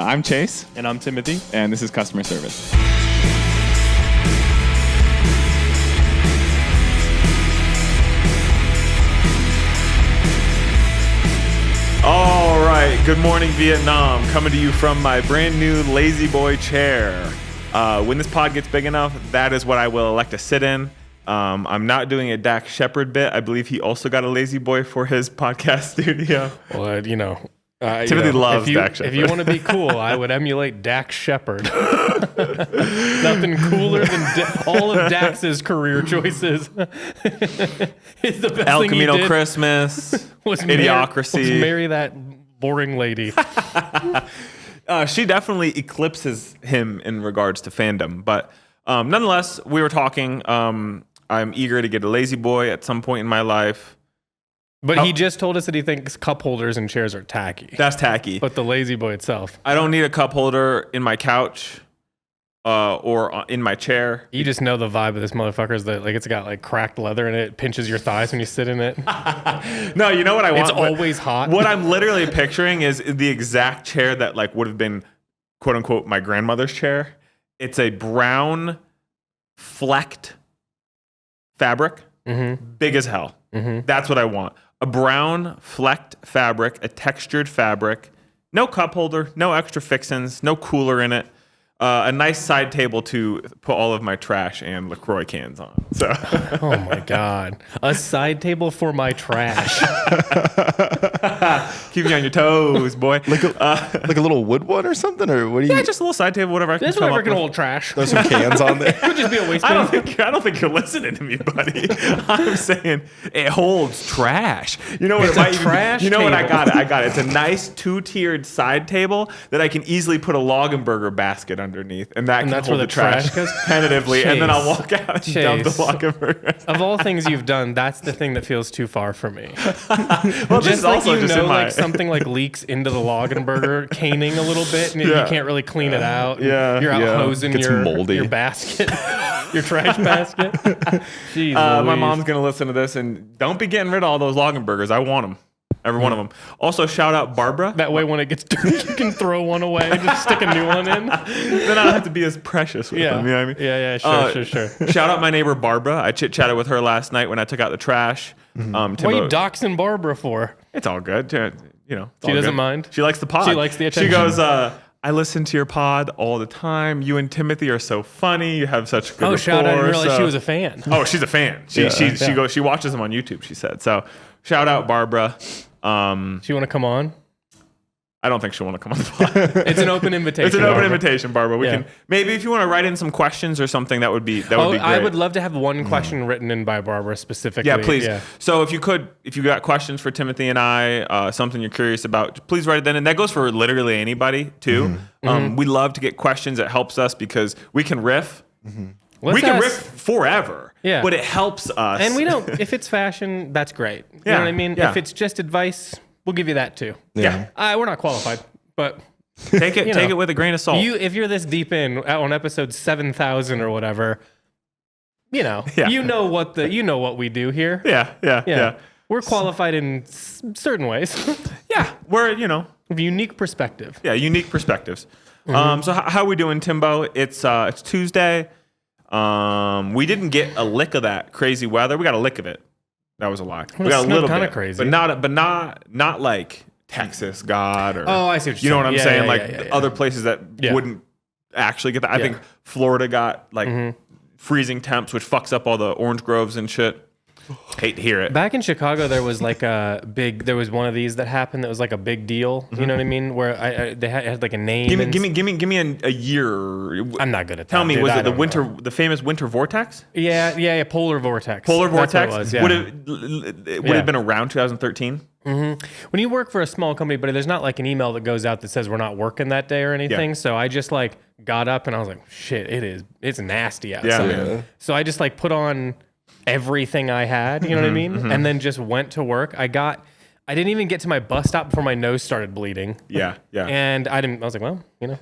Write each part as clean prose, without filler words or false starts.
I'm Chase. And I'm Timothy. And this is Customer Service. All right. Good morning, Vietnam. Coming to you from my brand new Lazy Boy chair. When this pod gets big enough, that is what I will elect to sit in. I'm not doing a Dak Shepard bit. I believe he also got a Lazy Boy for his podcast studio. Well, Timothy loves Dak Shepard. If you want to be cool, I would emulate Dak Shepard. Nothing cooler than all of Dax's career choices. It's the best El thing Camino he did Christmas, was Idiocracy. marry that boring lady. She definitely eclipses him in regards to fandom. But nonetheless, we were talking. I'm eager to get a Lazy Boy at some point in my life. But he just told us that he thinks cup holders and chairs are tacky. That's tacky. But the Lazy Boy itself. I don't need a cup holder in my couch or in my chair. You just know the vibe of this motherfucker is that it's got like cracked leather in it. It pinches your thighs when you sit in it. No, you know what I want? It's always hot. What I'm literally picturing is the exact chair that would have been, quote unquote, my grandmother's chair. It's a brown flecked fabric, big as hell. That's what I want. A brown flecked fabric, a textured fabric, no cup holder, no extra fixins, no cooler in it. A nice side table to put all of my trash and LaCroix cans on. So, oh my God, a side table for my trash. Keep me on your toes, boy. Like a little wood one or something, or what do you? Yeah, just a little side table, whatever I can This come whatever up can with. hold trash. There's some cans on there. It could just be a waste I bin. don't think you're listening to me, buddy. I'm saying it holds trash. You know what? It's it a might even, trash you know what? I table. got it. I got it. It's a nice 2-tiered side table that I can easily put a Loggenberger basket underneath, and that can that's hold where the the trash trash goes? tentatively, and then I'll Chase. walk out and dump the Loggenberger. Of all things you've done, that's the thing that feels too far for me. Well, this Just is like also you just know, in my. like something like leaks into the Loggenberger caning a little bit, and Yeah. you can't really clean it out. and Yeah, you're out yeah. hosing Gets moldy. your basket, your trash basket. Jeez, My Louise. mom's gonna listen to this, and don't be getting rid of all those Loggenbergers. I want them, every one of them. Also, shout out Barbara. That way, when it gets dirty, you can throw one away and just stick a new one in. Then I don't have to be as precious with them. You know what I mean? Yeah, sure. Shout out my neighbor Barbara. I chit-chatted with her last night when I took out the trash. What are you doxing Barbara for? It's all good. It's She all doesn't good. mind? She likes the pod. She likes the She attention. goes, I listen to your pod all the time. You and Timothy are so funny. You have such good rapport. Shout out! I didn't realize So- she was a fan. Oh, she's a fan. She goes. She watches them on YouTube. She said so. Shout out Barbara. Do you want to come on? I don't think she'll want to come on the pod. It's an open invitation. It's an open Barbara. invitation, Barbara. We Yeah. can maybe if you want to write in some questions or something, that would be great. I would love to have one question written in by Barbara specifically. Yeah, please. Yeah. So if you got questions for Timothy and I, something you're curious about, please write it then. And that goes for literally anybody too. We love to get questions. It helps us because we can riff. We can riff forever. Yeah. But it helps us. And we don't. If it's fashion, that's great. You Yeah, know what I mean? yeah. If it's just advice, we'll give you that too. Yeah. We're not qualified, but Take it. You Take know, it with a grain of salt. if you're this deep in on episode 7,000 or whatever, you know what we do here. Yeah. We're qualified in certain ways. Yeah. We're With unique perspective. Yeah, unique perspectives. So how are we doing, Timbo? It's Tuesday. We didn't get a lick of that crazy weather. We got a lick of it. That was a lie. We got a little kind bit, of crazy, but not like Texas, God, or Oh, I see what you're you know what saying. I'm saying? Yeah, Like yeah. other places that Yeah. wouldn't actually get that. I think Florida got like freezing temps, which fucks up all the orange groves and shit. Hate to hear it. Back in Chicago, there was like there was one of these that happened that was like a big deal. You know what I mean? Where they had like a name. Give me a year. I'm not good at that. Tell me, dude. was I it the don't winter, know. the famous winter vortex? Yeah, polar vortex. Polar That's what vortex? it was, yeah. Would it have been around 2013? When you work for a small company, but there's not like an email that goes out that says we're not working that day or anything. Yeah. So I just like got up and I was like, shit, it's nasty outside. Yeah. So I just like put on everything I had, you know what I mean? And then just went to work. I didn't even get to my bus stop before my nose started bleeding. Yeah. And I was like, well, that's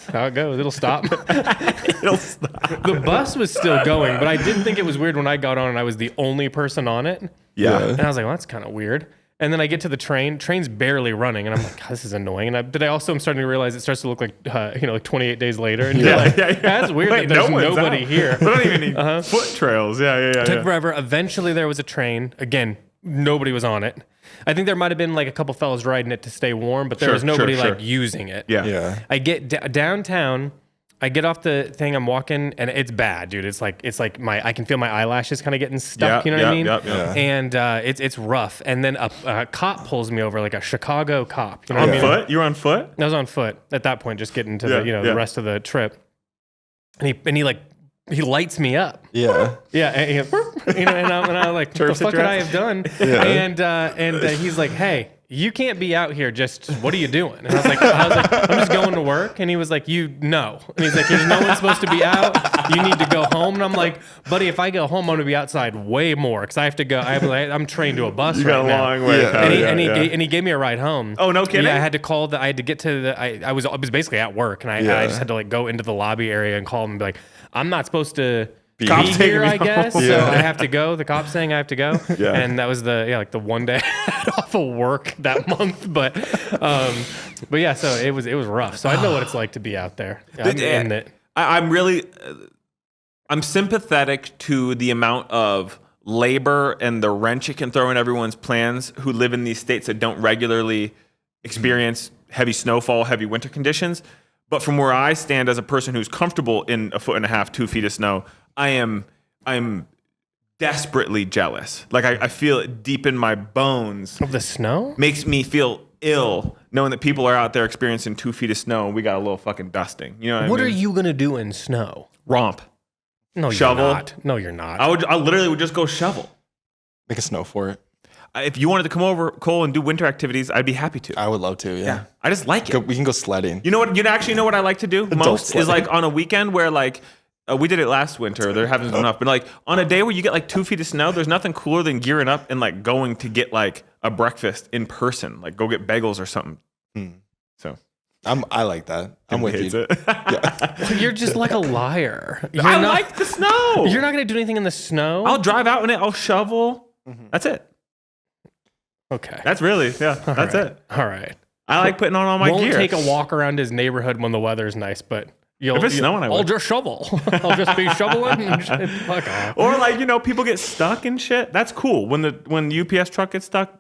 how it goes. It'll stop. It'll stop. The bus was still going, but I did think it was weird when I got on and I was the only person on it. Yeah. And I was like, well, that's kind of weird. And then I get to the train's barely running, and I'm like, God, this is annoying. And I also am starting to realize it starts to look like, like 28 days later. And you're like, that's weird Wait, that there's no one's nobody out. here. They don't even need foot trails. Yeah. Took forever. Eventually, there was a train. Again, nobody was on it. I think there might have been like a couple fellas riding it to stay warm, but there was nobody like using it. Yeah. I get downtown. I get off the thing. I'm walking, and it's bad, dude. It's like I can feel my eyelashes kind of getting stuck. You know what I mean? Yeah. And it's rough. And then a cop pulls me over, like a Chicago cop. You know On what I mean? foot? You were on foot? I was on foot at that point, just getting to the rest of the trip. And he lights me up. Yeah. Yeah, and I'm like, what the fuck could I have done? Yeah. And he's like, hey, you can't be out here. Just what are you doing? And I was like, I'm just going to work. And he was like, no. And he's like, there's no one supposed to be out. You need to go home. And I'm like, buddy, if I go home, I'm gonna be outside way more because I have to go. I'm trained to a bus. You got a long way. And he gave me a ride home. Oh, no kidding. Yeah, I had to get to the. I was basically at work, and I just had to like go into the lobby area and call him and be like, I'm not supposed to be here, I guess. So I have to go. The cop's saying I have to go. Yeah. And that was the one day I had off of work that month. But yeah, so it was rough. So I know what it's like to be out there. I'm sympathetic to the amount of labor and the wrench it can throw in everyone's plans who live in these states that don't regularly experience heavy snowfall, heavy winter conditions. But from where I stand as a person who's comfortable in 1.5 feet, 2 feet of snow, I'm desperately jealous. Like I feel it deep in my bones. Of the snow? Makes me feel ill knowing that people are out there experiencing 2 feet of snow and we got a little fucking dusting. You know what I mean? What are you gonna do in snow? Romp. No, shovel. You're not. No, you're not. I literally would just go shovel. Make a snow for it. If you wanted to come over, Cole, and do winter activities, I'd be happy to. I would love to, yeah. I just like it. We can go sledding. You know what? You'd actually know what I like to do most is like on a weekend where like we did it last winter. There haven't been enough, but like on a day where you get like 2 feet of snow, there's nothing cooler than gearing up and like going to get like a breakfast in person, like go get bagels or something. So I like that. I'm with you. Well, you're just like a liar. I like the snow. You're not gonna do anything in the snow. I'll drive out in it. I'll shovel. That's it. Okay. That's that's it. All right. I like putting on all my Won't gear. take a walk around his neighborhood when the weather's nice, but if it's snowing, I'll just shovel. I'll just be shoveling and shit. Fuck off. Or like, people get stuck and shit. That's cool. When the UPS truck gets stuck,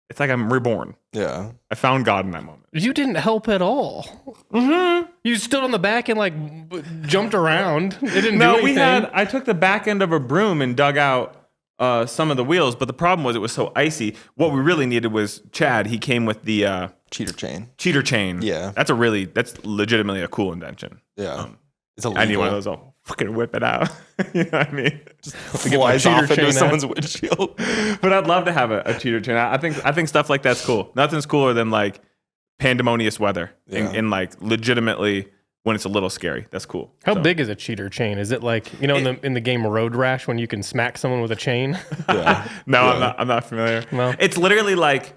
it's like I'm reborn. Yeah. I found God in that moment. You didn't help at all. Mm-hmm. You stood on the back and like jumped around. It didn't do anything. I took the back end of a broom and dug out some of the wheels, but the problem was it was so icy. What we really needed was Chad. He came with the cheater chain. Cheater chain. Yeah. That's legitimately a cool invention. Yeah. It's illegal. I need one of those. I'll fucking whip it out. You know what I mean? Just flies off into someone's windshield. But I'd love to have a cheater chain. I think stuff like that's cool. Nothing's cooler than like pandemonious weather and like legitimately when it's a little scary. That's cool. How big is a cheater chain? Is it like, in the game Road Rash when you can smack someone with a chain? Yeah. No, I'm not familiar. Well, it's literally like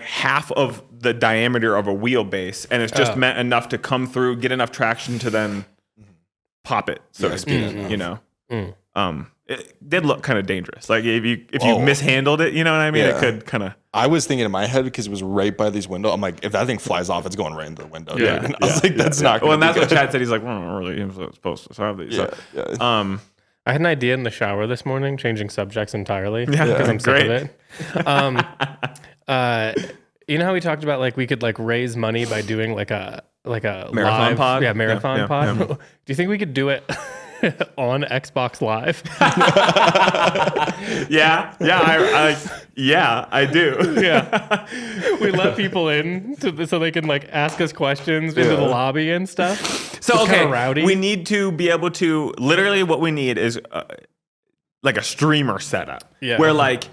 half of the diameter of a wheelbase, and it's just meant enough to come through, get enough traction to then pop it, so to speak. It did look kind of dangerous. Like if you mishandled it, you know what I mean? It could kind of. I was thinking in my head because it was right by these windows. I'm like, if that thing flies off, it's going right into the window. Yeah. Dude. And I was like, that's not. Well, and that's what Chad said. He's like, we're not really supposed to have these. Yeah. I had an idea in the shower this morning, changing subjects entirely. Yeah, because I'm sick great. of it. You know how we talked about like we could like raise money by doing like a marathon live, pod? Marathon pod. Yeah. Do you think we could do it on Xbox Live? I do. Yeah, we let people in so they can like ask us questions into the lobby and stuff. So it's kinda rowdy. We need to be able to. Literally, what we need is like a streamer setup, where like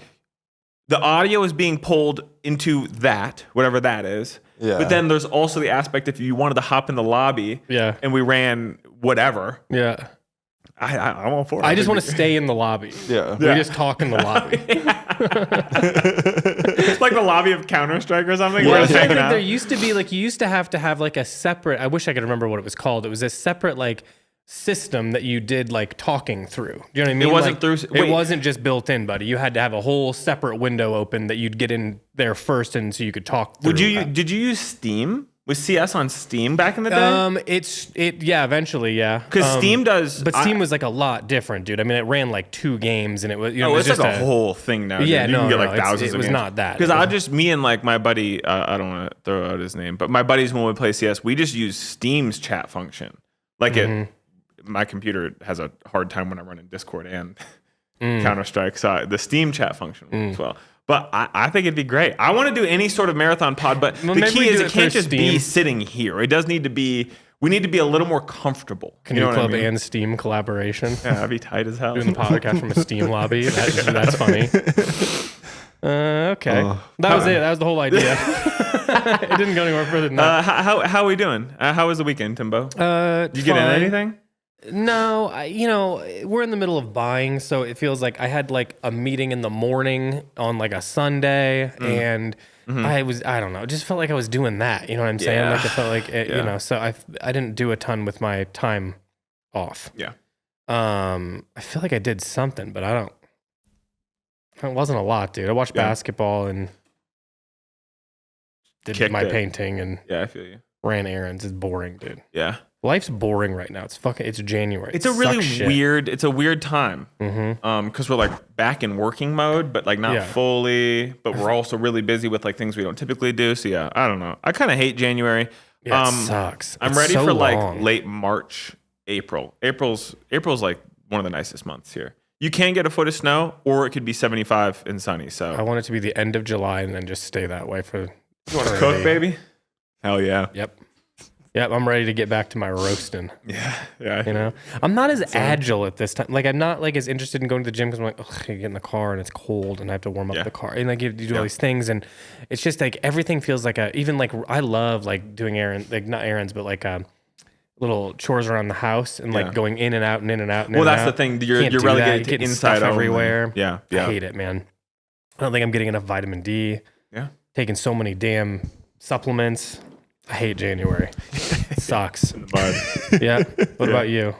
the audio is being pulled into that, whatever that is. Yeah. But then there's also the aspect if you wanted to hop in the lobby. Yeah. And we ran whatever. Yeah. I'm all for it. I just want to stay in the lobby. Yeah. We just talk in the lobby. It's like the lobby of Counter-Strike or something. Well, Where I it's hanging think out. there used to be like you used to have like a separate. I wish I could remember what it was called. It was a separate like system that you did like talking through. Do you know what I mean? It wasn't Like, through. It Wait, wasn't just built in, buddy. You had to have a whole separate window open that you'd get in there first, and so you could talk. Through did you use Steam? Was CS on Steam back in the day? Yeah, eventually, yeah. Because Steam does, but Steam was like a lot different, dude. I mean, it ran like 2 games, and it was, you know, oh, it it's was like just a whole thing now. Dude. Yeah, You no, can get no, like thousands. it was not that. Because me and like my buddy, I don't want to throw out his name, but my buddies when we play CS, we just use Steam's chat function. Like my computer has a hard time when I'm running Discord and Counter Strike, so the Steam chat function as well. But I think it'd be great. I want to do any sort of marathon pod, but the key is it can't just be sitting here. It does need to be. We need to be a little more comfortable. Canoe Club and Steam collaboration. Yeah, that'd be tight as hell. Doing the podcast from a Steam lobby. That's funny. Okay. That was it. That was the whole idea. It didn't go anywhere further than that. How are we doing? How was the weekend, Timbo? Did you get into anything? No, we're in the middle of buying, so it feels like I had like a meeting in the morning on like a Sunday, and I don't know, it just felt like I was doing that. You know what I'm saying? Like I felt like it, so I didn't do a ton with my time off. Yeah. I feel like I did something, but it wasn't a lot, dude. I watched basketball and did my painting and I feel you. Ran errands. It's boring, dude. Yeah. Life's boring right now. It's January. It's a really weird time. Because we're like back in working mode, but like not fully, but we're also really busy with like things we don't typically do. So yeah, I don't know. I kind of hate January. Yeah, it sucks. I'm ready for like late March, April. April's like one of the nicest months here. You can get a foot of snow, or it could be 75 and sunny. So I want it to be the end of July and then just stay that way for. You want to cook, baby? Hell yeah. Yep, I'm ready to get back to my roasting. Yeah. You know, I'm not as agile at this time. Like, I'm not like as interested in going to the gym because I'm like, ugh, I get in the car and it's cold and I have to warm up the car and like you do all these things and it's just like everything feels like even like I love like doing not errands, but like little chores around the house and like going in and out and in and out. Well, that's the thing. You're relegated to inside stuff everywhere. Yeah. I hate it, man. I don't think I'm getting enough vitamin D. Yeah. Taking so many damn supplements. I hate January. It sucks. In the bud. Yeah. What about you?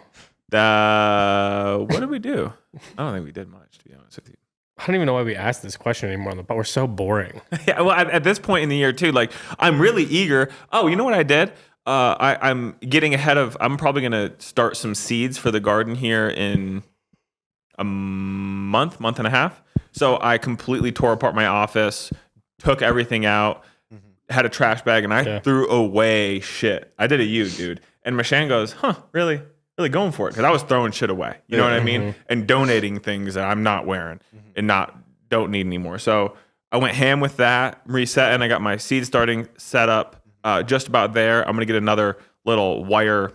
What did we do? I don't think we did much, to be honest with you. I don't even know why we asked this question anymore on the pod. We're so boring. Yeah, well, at this point in the year too, like I'm really eager. Oh, you know what I did? I'm getting ahead of. I'm probably gonna start some seeds for the garden here in a month and a half. So I completely tore apart my office, took everything out. Had a trash bag and I threw away shit. I did you, dude. And Mashan goes, really going for it. Because I was throwing shit away. You know what I mean? And donating things that I'm not wearing and don't need anymore. So I went ham with that, reset, and I got my seed starting set up just about there. I'm going to get another little wire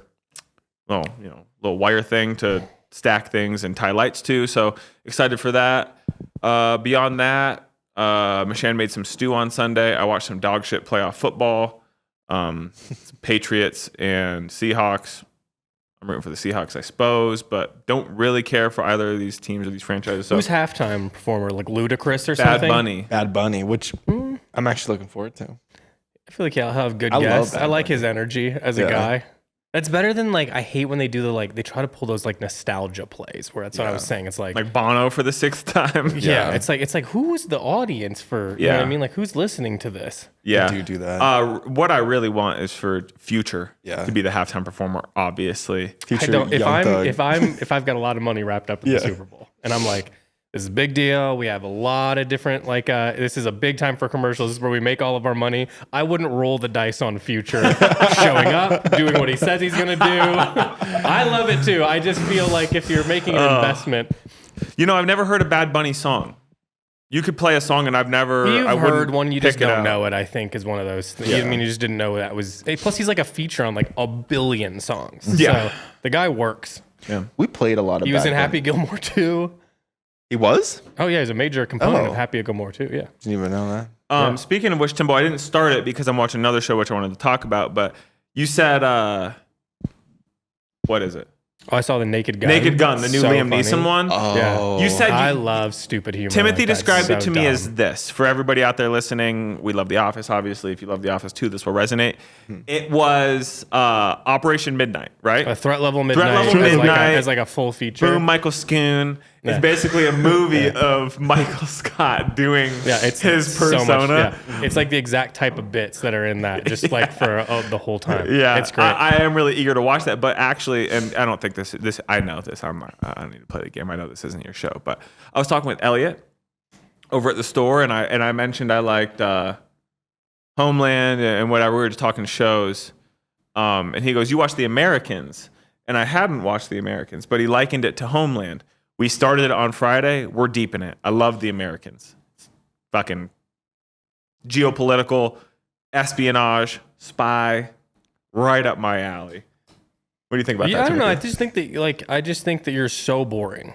thing to stack things and tie lights to. So excited for that. Beyond that, Mashan made some stew on Sunday. I watched some dog shit playoff football. Patriots and Seahawks. I'm rooting for the Seahawks, I suppose, but don't really care for either of these teams or these franchises. So. Who's halftime performer? Like Ludacris or something? Bad Bunny, which I'm actually looking forward to. I feel like he'll have good guests. I like his energy as a guy. That's better than like I hate when they do they try to pull those like nostalgia plays where that's what I was saying. It's like Bono for the 6th time. Yeah. It's like who's the audience for you know what I mean? Like who's listening to this? Yeah. Do that. What I really want is for Future to be the halftime performer, obviously. Future, if I've got a lot of money wrapped up in the Super Bowl and I'm like, this is a big deal. We have a lot of different, this is a big time for commercials. This is where we make all of our money. I wouldn't roll the dice on Future showing up, doing what he says he's going to do. I love it too. I just feel like if you're making an investment. You know, I've never heard a Bad Bunny song. You could play a song and I've never. You've heard one, you just don't know it, I think, is one of those. I mean, you just didn't know that was. Plus, he's like a feature on like a billion songs. Yeah. So the guy works. Yeah. We played a lot of He was in Happy Gilmore too. He was? Oh, yeah, he's a major component of Happy Gilmore too, yeah. Didn't even know that. Speaking of which, Timbo, I didn't start it because I'm watching another show which I wanted to talk about, but you said, what is it? Oh, I saw the Naked Gun. Naked Gun, the new So Liam funny. Neeson one. Yeah. You said I love stupid humor. Timothy like that. described it So to me dumb. as this. For everybody out there listening, we love The Office, obviously. If you love The Office too, this will resonate. It was Operation Midnight, right? A Threat Level Midnight. Level Midnight. As like a full feature. Boom, Michael Schoon. Yeah. It's basically a movie of Michael Scott doing It's his so persona. much, It's like the exact type of bits that are in that, just like for the whole time. Yeah, it's great. I am really eager to watch that, but actually, and I don't think this. I know this. I don't need to play the game. I know this isn't your show, but I was talking with Elliot over at the store, and I mentioned I liked Homeland and whatever. We were just talking shows, and he goes, "You watch The Americans?" And I hadn't watched The Americans, but he likened it to Homeland. We started it on Friday. We're deep in it. I love The Americans. It's fucking geopolitical, espionage, spy, right up my alley. What do you think about that? I don't know. Timothy? I just think that you're so boring.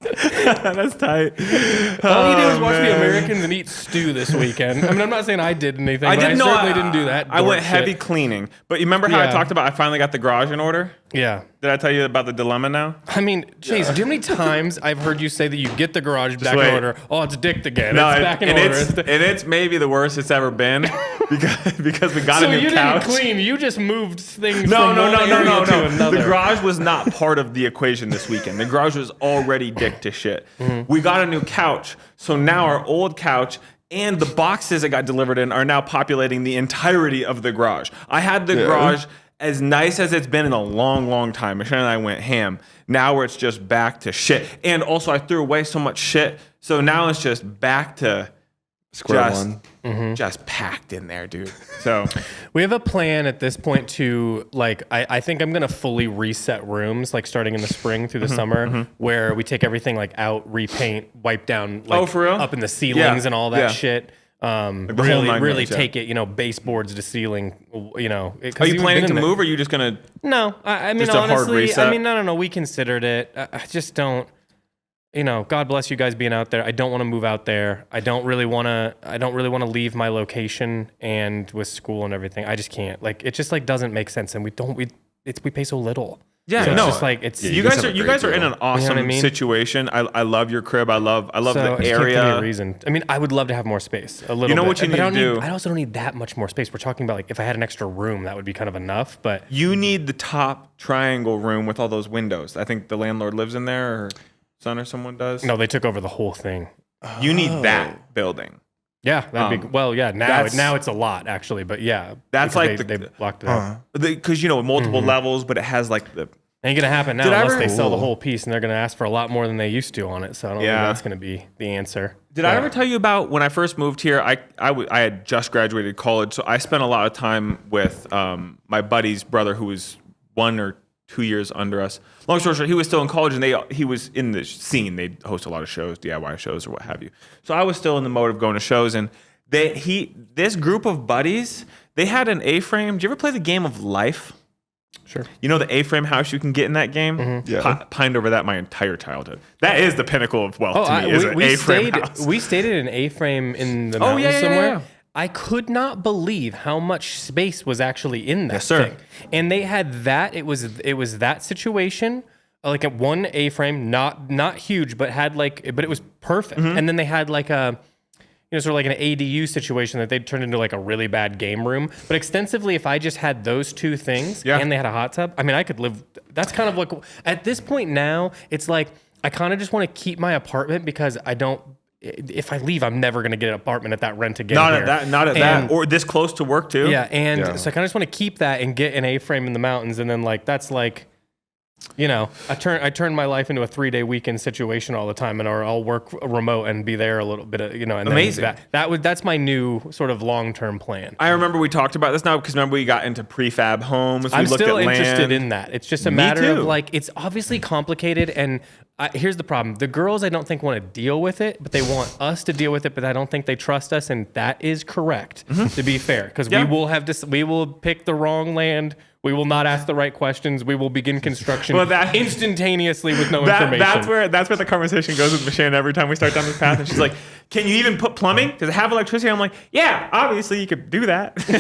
That's tight. All you do is watch The Americans and eat stew this weekend. I mean, I'm not saying I did anything, but I certainly didn't do that. I went dork heavy shit. cleaning. But you remember how I talked about I finally got the garage in order? Yeah. Did I tell you about the dilemma now? I mean, Chase, do you know how many times I've heard you say that you get the garage back wait. in order? Oh, it's dicked again. No, it's back in order. and it's maybe the worst it's ever been because we got So a new you couch. didn't clean. You just moved things No, from no, one no, no, area no, to no. another. The garage was not part of the equation this weekend. The garage was already dick to shit. Mm-hmm. We got a new couch, so now our old couch and the boxes that got delivered in are now populating the entirety of the garage. I had the garage as nice as it's been in a long, long time. Michelle and I went ham. Now where it's just back to shit. And also I threw away so much shit, so now it's just back to Square one. just packed in there, dude. So We have a plan at this point to I think I'm gonna fully reset rooms like starting in the spring through the summer where we take everything like out, repaint, wipe down like for real? up in the ceilings and all that Yeah. shit. the whole Really, nine really yards, yeah. take it, baseboards to ceiling, Are you planning to move, or are you just gonna? No, I mean Just a hard honestly, reset? I mean no. We considered it. I just don't. God bless you guys being out there. I don't want to move out there. I don't really want to leave my location and with school and everything. I just can't. Like it just doesn't make sense, and we pay so little. Yeah, so no. it's just it's You guys guys have a you great guys are in deal. an awesome I mean? situation. I love your crib. I love so the I just can't give me area. a reason. I mean, I would love to have more space. A little. You know bit. what you But need I to don't do? I also don't need that much more space. We're talking about if I had an extra room, that would be kind of enough. But You need the top triangle room with all those windows. I think the landlord lives in there, or son or someone does. no, they took over the whole thing. You need that building. Yeah, that'd be well. Yeah, that's- now it's a lot actually, but yeah, That's because like they blocked it out. Because multiple levels, but it has like the. Ain't gonna happen now Did I unless ever- they sell the whole piece, and they're gonna ask for a lot more than they used to on it. So I don't think that's gonna be the answer. Did I ever tell you about when I first moved here? I had just graduated college, so I spent a lot of time with my buddy's brother, who was 1 or 2 years under us. Long story short, he was still in college, and he was in the scene. They host a lot of shows, DIY shows or what have you. So I was still in the mode of going to shows, and this group of buddies, they had an A-frame. Did you ever play the game of Life? Sure. You know the A-frame house you can get in that game? Yeah. Pined over that my entire childhood. That is the pinnacle of wealth to me, is an we A-frame stayed. house. We stayed in an A-frame in the Oh, mountains yeah, somewhere. yeah. I could not believe how much space was actually in that Yes, sir. thing. And they had that. It was that situation. Like a one A-frame, not huge, but had but it was perfect. And then they had like a. Sort of like an ADU situation that they'd turned into like a really bad game room. But extensively, if I just had those two things and they had a hot tub, I mean, I could live. That's kind of like, at this point now, it's like, I kind of just want to keep my apartment because if I leave, I'm never going to get an apartment at that rent again. Not here. at that, or this close to work too. Yeah. So I kind of just want to keep that and get an A-frame in the mountains. And then that's like, I turn my life into a 3-day weekend situation all the time, and or I'll work remote and be there a little bit of, and Amazing. Then that's my new sort of long-term plan. I remember we talked about this now because remember we got into prefab homes. We I'm looked still at interested land. in that. It's just a matter too. of it's obviously complicated, and here's the problem: the girls I don't think want to deal with it, but they want us to deal with it, but I don't think they trust us, and that is correct. To be fair, because we will pick the wrong land. We will not ask the right questions. We will begin construction instantaneously with no information. That's where the conversation goes with Michelle every time we start down this path. And she's like, "Can you even put plumbing? Does it have electricity?" I'm like, "Yeah, obviously you could do that." They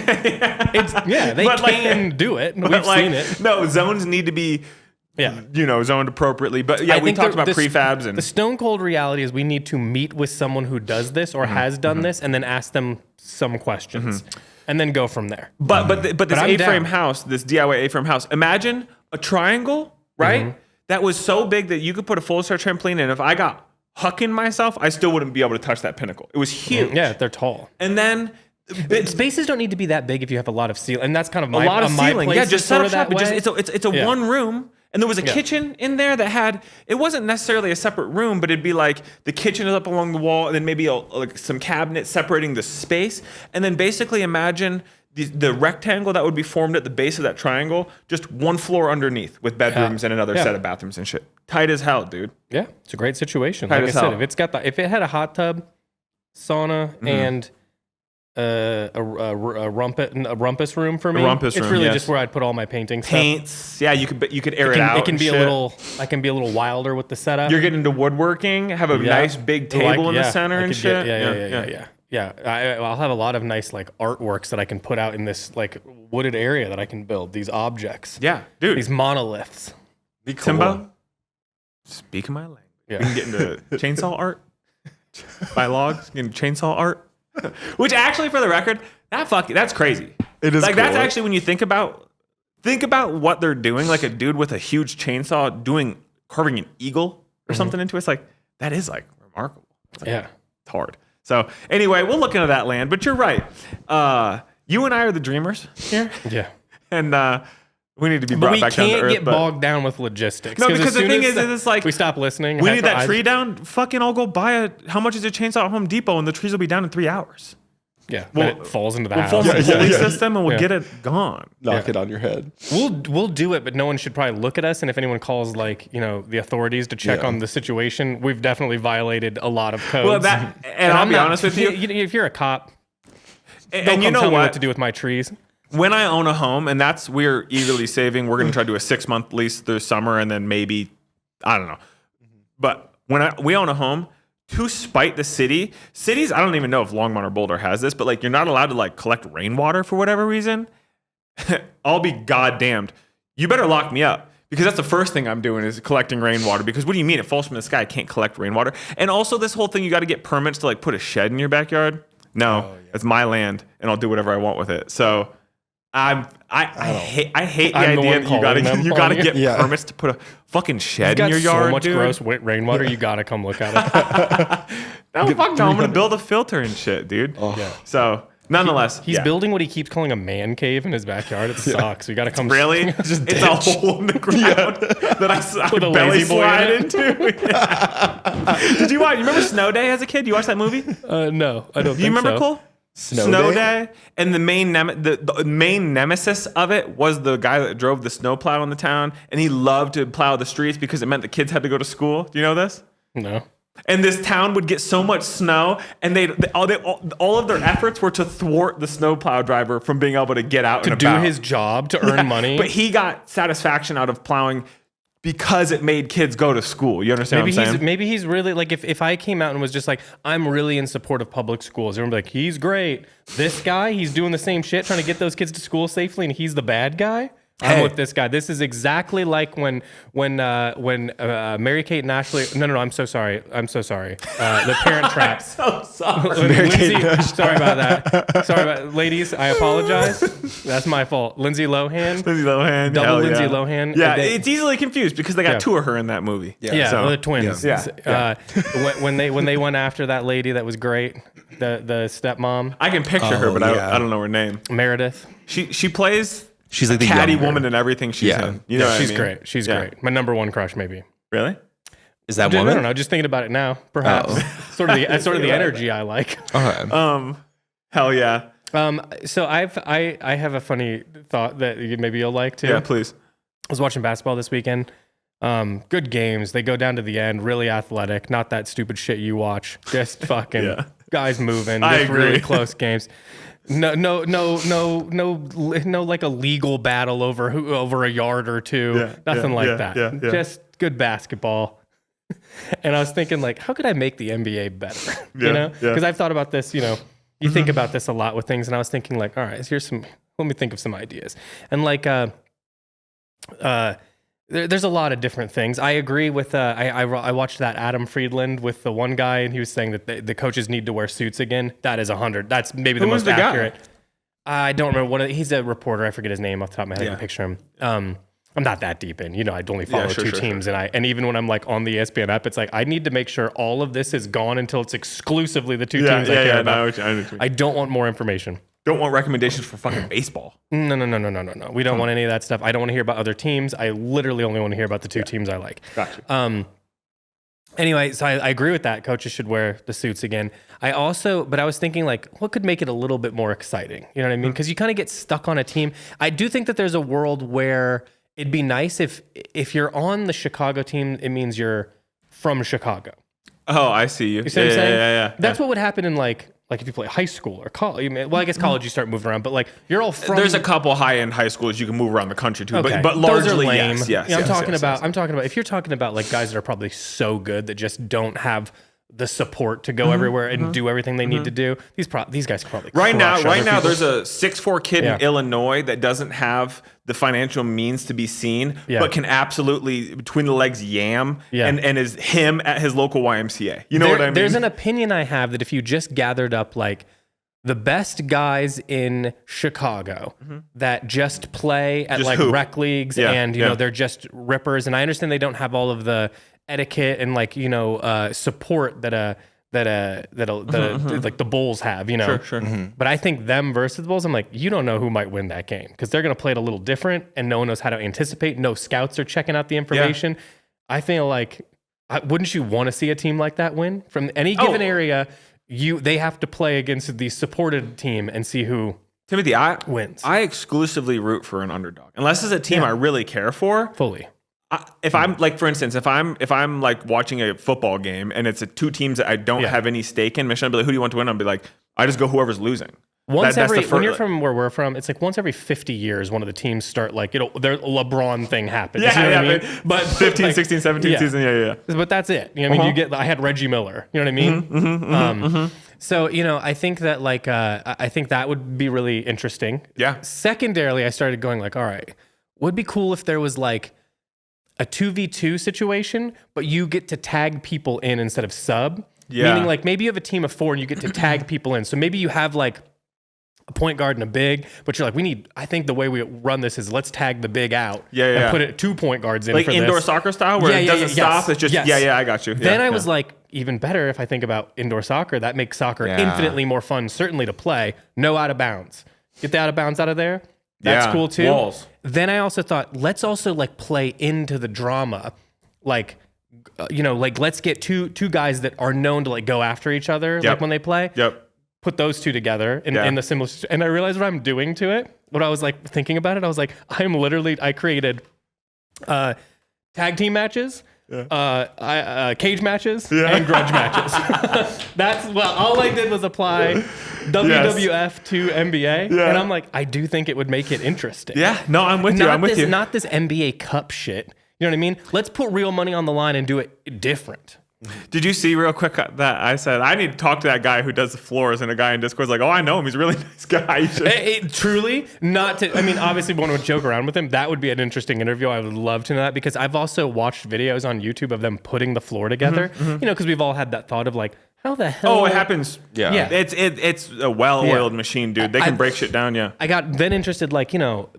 can do it. We've seen it. No, zones need to be, zoned appropriately. But yeah, we talked about prefabs and the stone cold reality is we need to meet with someone who does this or has done this, and then ask them some questions. And then go from there. But this A-frame house, this DIY A-frame house, imagine a triangle, right? That was so big that you could put a full-size trampoline in. If I got hucking myself, I still wouldn't be able to touch that pinnacle. It was huge. Yeah, they're tall. And then spaces don't need to be that big if you have a lot of ceiling. And that's kind of a lot of ceiling. Yeah, just set up shop. It's a one room. And there was a kitchen in there that had, it wasn't necessarily a separate room, but it'd be like the kitchen is up along the wall and then maybe like some cabinets separating the space. And then basically imagine the rectangle that would be formed at the base of that triangle, just one floor underneath with bedrooms and another set of bathrooms and shit. Tight as hell, dude. Yeah, it's a great situation. Tight like as I said, hell. if it had a hot tub, sauna, and a rumpus room for me. It's really just where I'd put all my paintings. Paints. Yeah, you could air it out. It can be I can be a little wilder with the setup. You're getting into woodworking. Have a nice big table in the center and shit. Yeah. I'll have a lot of nice like artworks that I can put out in this like wooded area that I can build. These objects. Yeah, dude. These monoliths. Be cool. Timbo, speaking my language. Yeah. We can get into chainsaw art. Buy logs. Get into chainsaw art. Which actually, for the record, that's crazy. It is like cool. That's actually when you think about what they're doing. Like a dude with a huge chainsaw carving an eagle or something into it. It's like that is like remarkable. It's like, it's hard. So anyway, we'll look into that land. But you're right. You and I are the dreamers here. Yeah, and we need to be brought back down to earth. We can't get bogged down with logistics. No, because the thing is it's like we stop listening. We need that tree down. Fucking, I'll go buy how much is a chainsaw at Home Depot, and the trees will be down in 3 hours. Yeah, but it falls into the house. We'll fall in the pulley system, and we'll get it gone. Knock it on your head. We'll do it, but no one should probably look at us. And if anyone calls, like the authorities to check on the situation, we've definitely violated a lot of codes. Well, I'll be honest with you. If you're a cop, and you know what to do with my trees. When I own a home, and we're eagerly saving, we're going to try to do a 6-month lease through summer, and then maybe, I don't know. But when we own a home, to spite the cities, I don't even know if Longmont or Boulder has this, but like you're not allowed to like collect rainwater for whatever reason. I'll be goddamned. You better lock me up. Because that's the first thing I'm doing is collecting rainwater. Because what do you mean? It falls from the sky. I can't collect rainwater. And also this whole thing, you got to get permits to like put a shed in your backyard. No, it's my land, and I'll do whatever I want with it. So I hate the idea that you gotta get permits to put a fucking shed in your yard. So much gross rainwater, you gotta come look at it. No, fuck no, I'm gonna build a filter and shit, dude. So nonetheless, he's building what he keeps calling a man cave in his backyard. It sucks. We gotta come. Really? It's a hole in the ground that I belly slide into. Did you watch? You remember Snow Day as a kid? You watched that movie? No, I don't. Do you remember so. Cole? Snow Day, and the main nemesis of it was the guy that drove the snowplow in the town, and he loved to plow the streets because it meant the kids had to go to school. Do you know this? No. And this town would get so much snow, and all of their efforts were to thwart the snowplow driver from being able to get out to and do about. his job to earn money. But he got satisfaction out of plowing because it made kids go to school. You understand what I'm saying? Maybe he's really like, if I came out and was just like, I'm really in support of public schools, everyone would be like, he's great. This guy, he's doing the same shit, trying to get those kids to school safely, and he's the bad guy. I'm with this guy. This is exactly like when Mary-Kate and Ashley. No, I'm so sorry. The Parent Trap. So sorry. Lindsay, sorry about that. Sorry about ladies. I apologize. That's my fault. Lindsay Lohan. Double Lindsay Lohan. Yeah, it's easily confused because they got two of her in that movie. Yeah, so, the twins. Yeah. When they went after that lady that was great, the stepmom. I can picture her, but I don't know her name. Meredith. She plays. She's like the catty younger woman in everything she's in. You know, she's great. She's great. My number one crush, maybe. Really? Is that woman? I don't know. Just thinking about it now, perhaps. Sort of the energy I like. Okay. Hell yeah. So I have a funny thought that maybe you'll like too. Yeah, please. I was watching basketball this weekend. Good games. They go down to the end. Really athletic. Not that stupid shit you watch. Just fucking guys moving. I Just agree. really close games. No, like a legal battle over a yard or two. Yeah, Nothing yeah, like yeah, that. yeah. Just good basketball. And I was thinking, like, how could I make the NBA better? Yeah, You know, yeah. because I've thought about this. You know, you think about this a lot with things, and I was thinking, like, all right, let me think of some ideas. And like, there's a lot of different things. I agree with. I watched that Adam Friedland with the one guy, and he was saying that the coaches need to wear suits again. That is 100. That's maybe the Who was most the guy? accurate. I don't remember he's a reporter. I forget his name off the top of my head. I can picture him. I'm not that deep in. You know, I'd only follow two teams, and even when I'm like on the ESPN app, it's like I need to make sure all of this is gone until it's exclusively the two teams I care about. I don't want more information. Don't want recommendations for fucking baseball. No. We don't want any of that stuff. I don't want to hear about other teams. I literally only want to hear about the two teams I like. Gotcha. Anyway, so I agree with that. Coaches should wear the suits again. But I was thinking, like, what could make it a little bit more exciting? You know what I mean? Because you kind of get stuck on a team. I do think that there's a world where it'd be nice if you're on the Chicago team, it means you're from Chicago. Oh, I see you. You see what I'm saying? Yeah. That's what would happen in like if you play high school or college. Well, I guess college you start moving around, but like you're all from. There's a couple high-end high schools you can move around the country to, Okay. but Those largely, are lame. yes. I'm talking about if you're talking about like guys that are probably so good that just don't have the support to go everywhere and do everything they need to do. These guys could probably Right now, people. there's a 6'4" kid in Illinois that doesn't have the financial means to be seen, but can absolutely between the legs yam and is him at his local YMCA. You know what I mean? There's an opinion I have that if you just gathered up like the best guys in Chicago that just play at Just like hoop. rec leagues and you know they're just rippers, and I understand they don't have all of the etiquette and like support that like the Bulls have, you know. Sure. But I think them versus the Bulls, I'm like, you don't know who might win that game because they're going to play it a little different, and no one knows how to anticipate. No scouts are checking out the information. I feel like, wouldn't you want to see a team like that win from any given area? They have to play against the supported team and see who Timothy, wins. I exclusively root for an underdog, unless it's a team I really care for. Fully. If I'm like, for instance, if I'm like watching a football game and it's two teams that I don't have any stake in, Michelle, I'll be like, who do you want to win? I'll be like, I just go whoever's losing. When you're from where we're from, it's like once every 50 years, one of the teams start like, their LeBron thing happens. You know what I mean? But 15, like, 16, 17 season. Yeah. But that's it. You know what I mean? I had Reggie Miller. You know what I mean? So, I think that like, I think that would be really interesting. Yeah. Secondarily, I started going like, all right, would be cool if there was like a 2v2 situation, but you get to tag people in instead of sub. Yeah. Meaning like maybe you have a team of 4 and you get to tag people in. So maybe you have like a point guard and a big, but you're like, I think the way we run this is let's tag the big out and put it 2 point guards in like for indoor this. soccer style where it doesn't stop. It's just, I got you. Then I was like, even better if I think about indoor soccer, that makes soccer infinitely more fun, certainly to play. No out of bounds. Get the out of bounds out of there. That's cool too. Walls. Then I also thought, let's also like play into the drama. Like, like let's get two guys that are known to like go after each other like when they play. Put those two together in the similar, and I realized what I'm doing to it. When I was like thinking about it, I was like, I created tag team matches, cage matches, and grudge matches. All I did was apply WWF to NBA, and I'm like, I do think it would make it interesting. Yeah, no, I'm with you. Not this NBA Cup shit. You know what I mean? Let's put real money on the line and do it different. Did you see real quick that I said I need to talk to that guy who does the floors, and a guy in Discord's like, oh, I know him. He's a really nice guy. Truly, not to. I mean, obviously, one would joke around with him. That would be an interesting interview. I would love to know that because I've also watched videos on YouTube of them putting the floor together. Because we've all had that thought of like, how the hell? Oh, it happens. Yeah. It's a well-oiled machine, dude. They can break shit down. Yeah. I got then interested, like,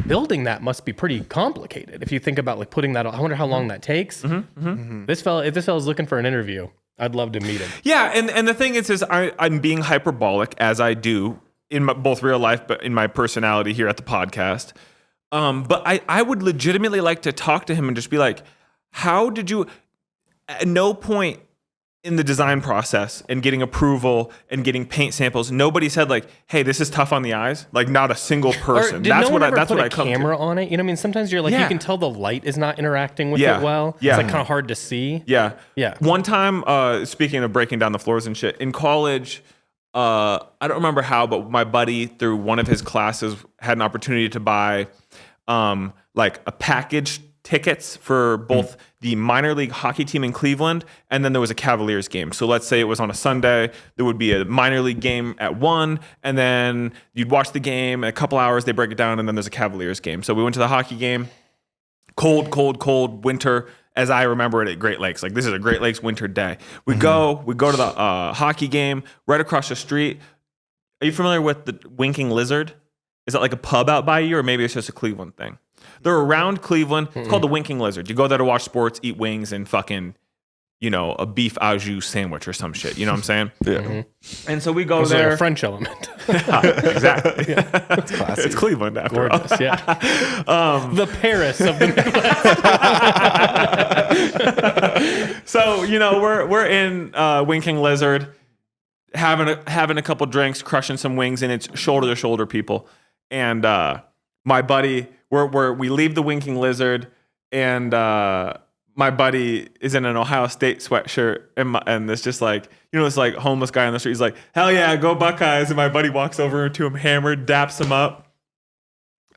building that must be pretty complicated. If you think about like putting that, I wonder how long that takes. If this fella's looking for an interview, I'd love to meet him. Yeah, and the thing is I'm being hyperbolic as I do in both real life, but in my personality here at the podcast. But I would legitimately like to talk to him and just be like, how did you? At no point in the design process and getting approval and getting paint samples, nobody said like, "Hey, this is tough on the eyes." Like, not a single person. Or did That's no one what ever that's put what a I come camera to. on it. You know what I mean? Sometimes you're like, you can tell the light is not interacting with it well. Yeah. It's like kind of hard to see. Yeah. Yeah. One time, speaking of breaking down the floors and shit, in college, I don't remember how, but my buddy through one of his classes had an opportunity to buy like a package tickets for both the minor league hockey team in Cleveland, and then there was a Cavaliers game. So let's say it was on a Sunday, there would be a minor league game at 1, and then you'd watch the game, in a couple hours they break it down, and then there's a Cavaliers game. So we went to the hockey game, cold winter, as I remember it at Great Lakes. Like, this is a Great Lakes winter day. We go to the hockey game right across the street. Are you familiar with the Winking Lizard? Is that like a pub out by you, or maybe it's just a Cleveland thing? They're around Cleveland. It's called the Winking Lizard. You go there to watch sports, eat wings, and fucking, a beef au jus sandwich or some shit. You know what I'm saying? Yeah. And so we go It's there. like a French element. Exactly. It's classic. It's Cleveland after all. Gorgeous, yeah. The Paris of the Midwest. So, we're in Winking Lizard, having a couple drinks, crushing some wings, and it's shoulder to shoulder people. And my buddy, we leave the Winking Lizard, and my buddy is in an Ohio State sweatshirt, and it's just like, this like homeless guy on the street. He's like, hell yeah, go Buckeyes. And my buddy walks over to him, hammered, daps him up.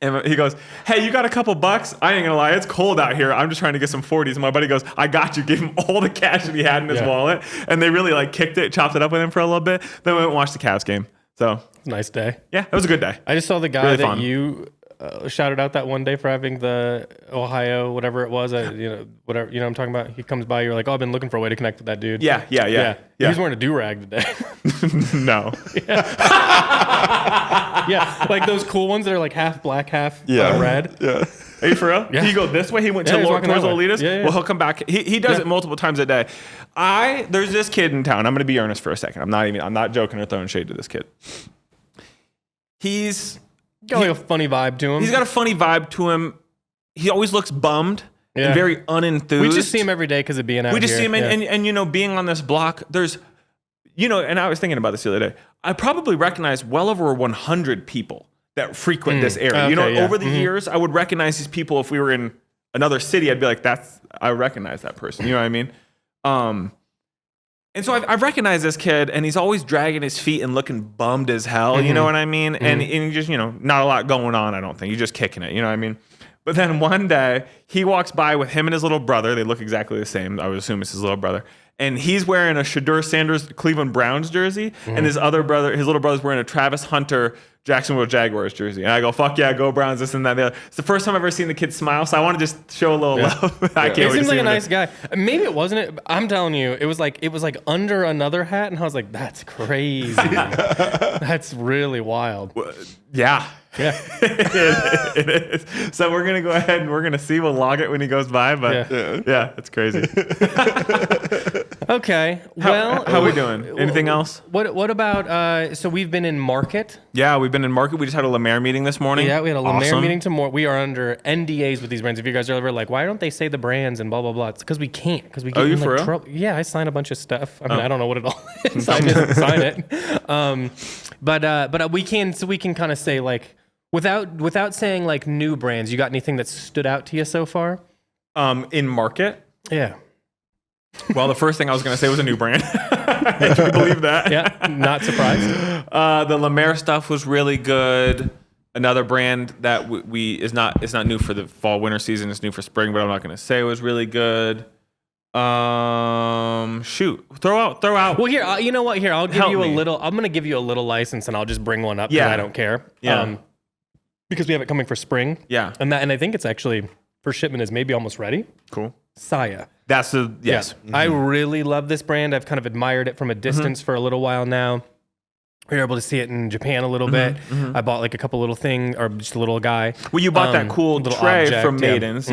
And he goes, hey, you got a couple bucks? I ain't gonna lie, it's cold out here. I'm just trying to get some 40s. And my buddy goes, I got you. Gave him all the cash that he had in his wallet. And they really like kicked it, chopped it up with him for a little bit. Then we went and watched the Cavs game. So nice day. Yeah, it was a good day. I just saw the guy Really that fun. you shouted out that one day for having the Ohio, whatever it was, whatever, what I'm talking about. He comes by, you're like, oh, I've been looking for a way to connect with that dude. Yeah. He was wearing a do-rag today. No. Yeah, like those cool ones that are like half black, half red. Yeah. Are you for real? Yeah. He go this way. He went Yeah, to he's walking towards that way. Lolitas. Yeah. Well, he'll come back. He does it multiple times a day. There's this kid in town. I'm going to be earnest for a second. I'm not joking or throwing shade to this kid. He's Got like a funny vibe to him. got a funny vibe to him. He always looks bummed and very unenthused. We just see him every day because of being out here. We just see him, and being on this block, there's, and I was thinking about this the other day. I probably recognize well over 100 people that frequent this area. Okay, over the years, I would recognize these people. If we were in another city, I'd be like, I recognize that person. You know what I mean? And so I've recognized this kid, and he's always dragging his feet and looking bummed as hell. You know what I mean? And he just, not a lot going on, I don't think. He's just kicking it. You know what I mean? But then one day, he walks by with him and his little brother. They look exactly the same. I would assume it's his little brother. And he's wearing a Shadur Sanders Cleveland Browns jersey, and his little brother's wearing a Travis Hunter Jacksonville Jaguars jersey. And I go, fuck yeah, go Browns, this and that. The other. It's the first time I've ever seen the kid smile, so I want to just show a little love. I can't He wait to seems see like a him. nice guy. Maybe it wasn't it. I'm telling you, it was like under another hat, and I was like, that's crazy. That's really wild. Yeah. Yeah. It is. So we're going to go ahead and we're going to see. We'll log it when he goes by. But yeah it's crazy. Okay. Well, how are we doing? Anything else? What about? So we've been in market. Yeah, we've been in market. We just had a Lemaire meeting this morning. Yeah, we had a Lemaire Awesome. meeting tomorrow. We are under NDAs with these brands. If you guys are ever like, why don't they say the brands and blah blah blah? It's because we can't. Because we get you in for like real? trouble. Yeah, I sign a bunch of stuff. I mean, I don't know what it all is. I just sign it. But we can kind of say like without saying like new brands. You got anything that stood out to you so far? In market. Yeah. Well, the first thing I was going to say was a new brand. If you can believe that. Yeah. Not surprised. The Lemaire stuff was really good. Another brand that it's not new for the fall winter season. It's new for spring, but I'm not going to say it was really good. Shoot, throw out. Well, here, you know what? Here, I'll give Help you a me. little. I'm going to give you a little license, and I'll just bring one up because I don't care. Yeah. Because we have it coming for spring. Yeah. And I think it's actually for shipment is maybe almost ready. Cool. Saya. That's the yes. Yeah. I really love this brand. I've kind of admired it from a distance for a little while now. We were able to see it in Japan a little bit. I bought like a couple little thing, or just a little guy. Well, you bought that cool little tray object, from yeah. Maidens,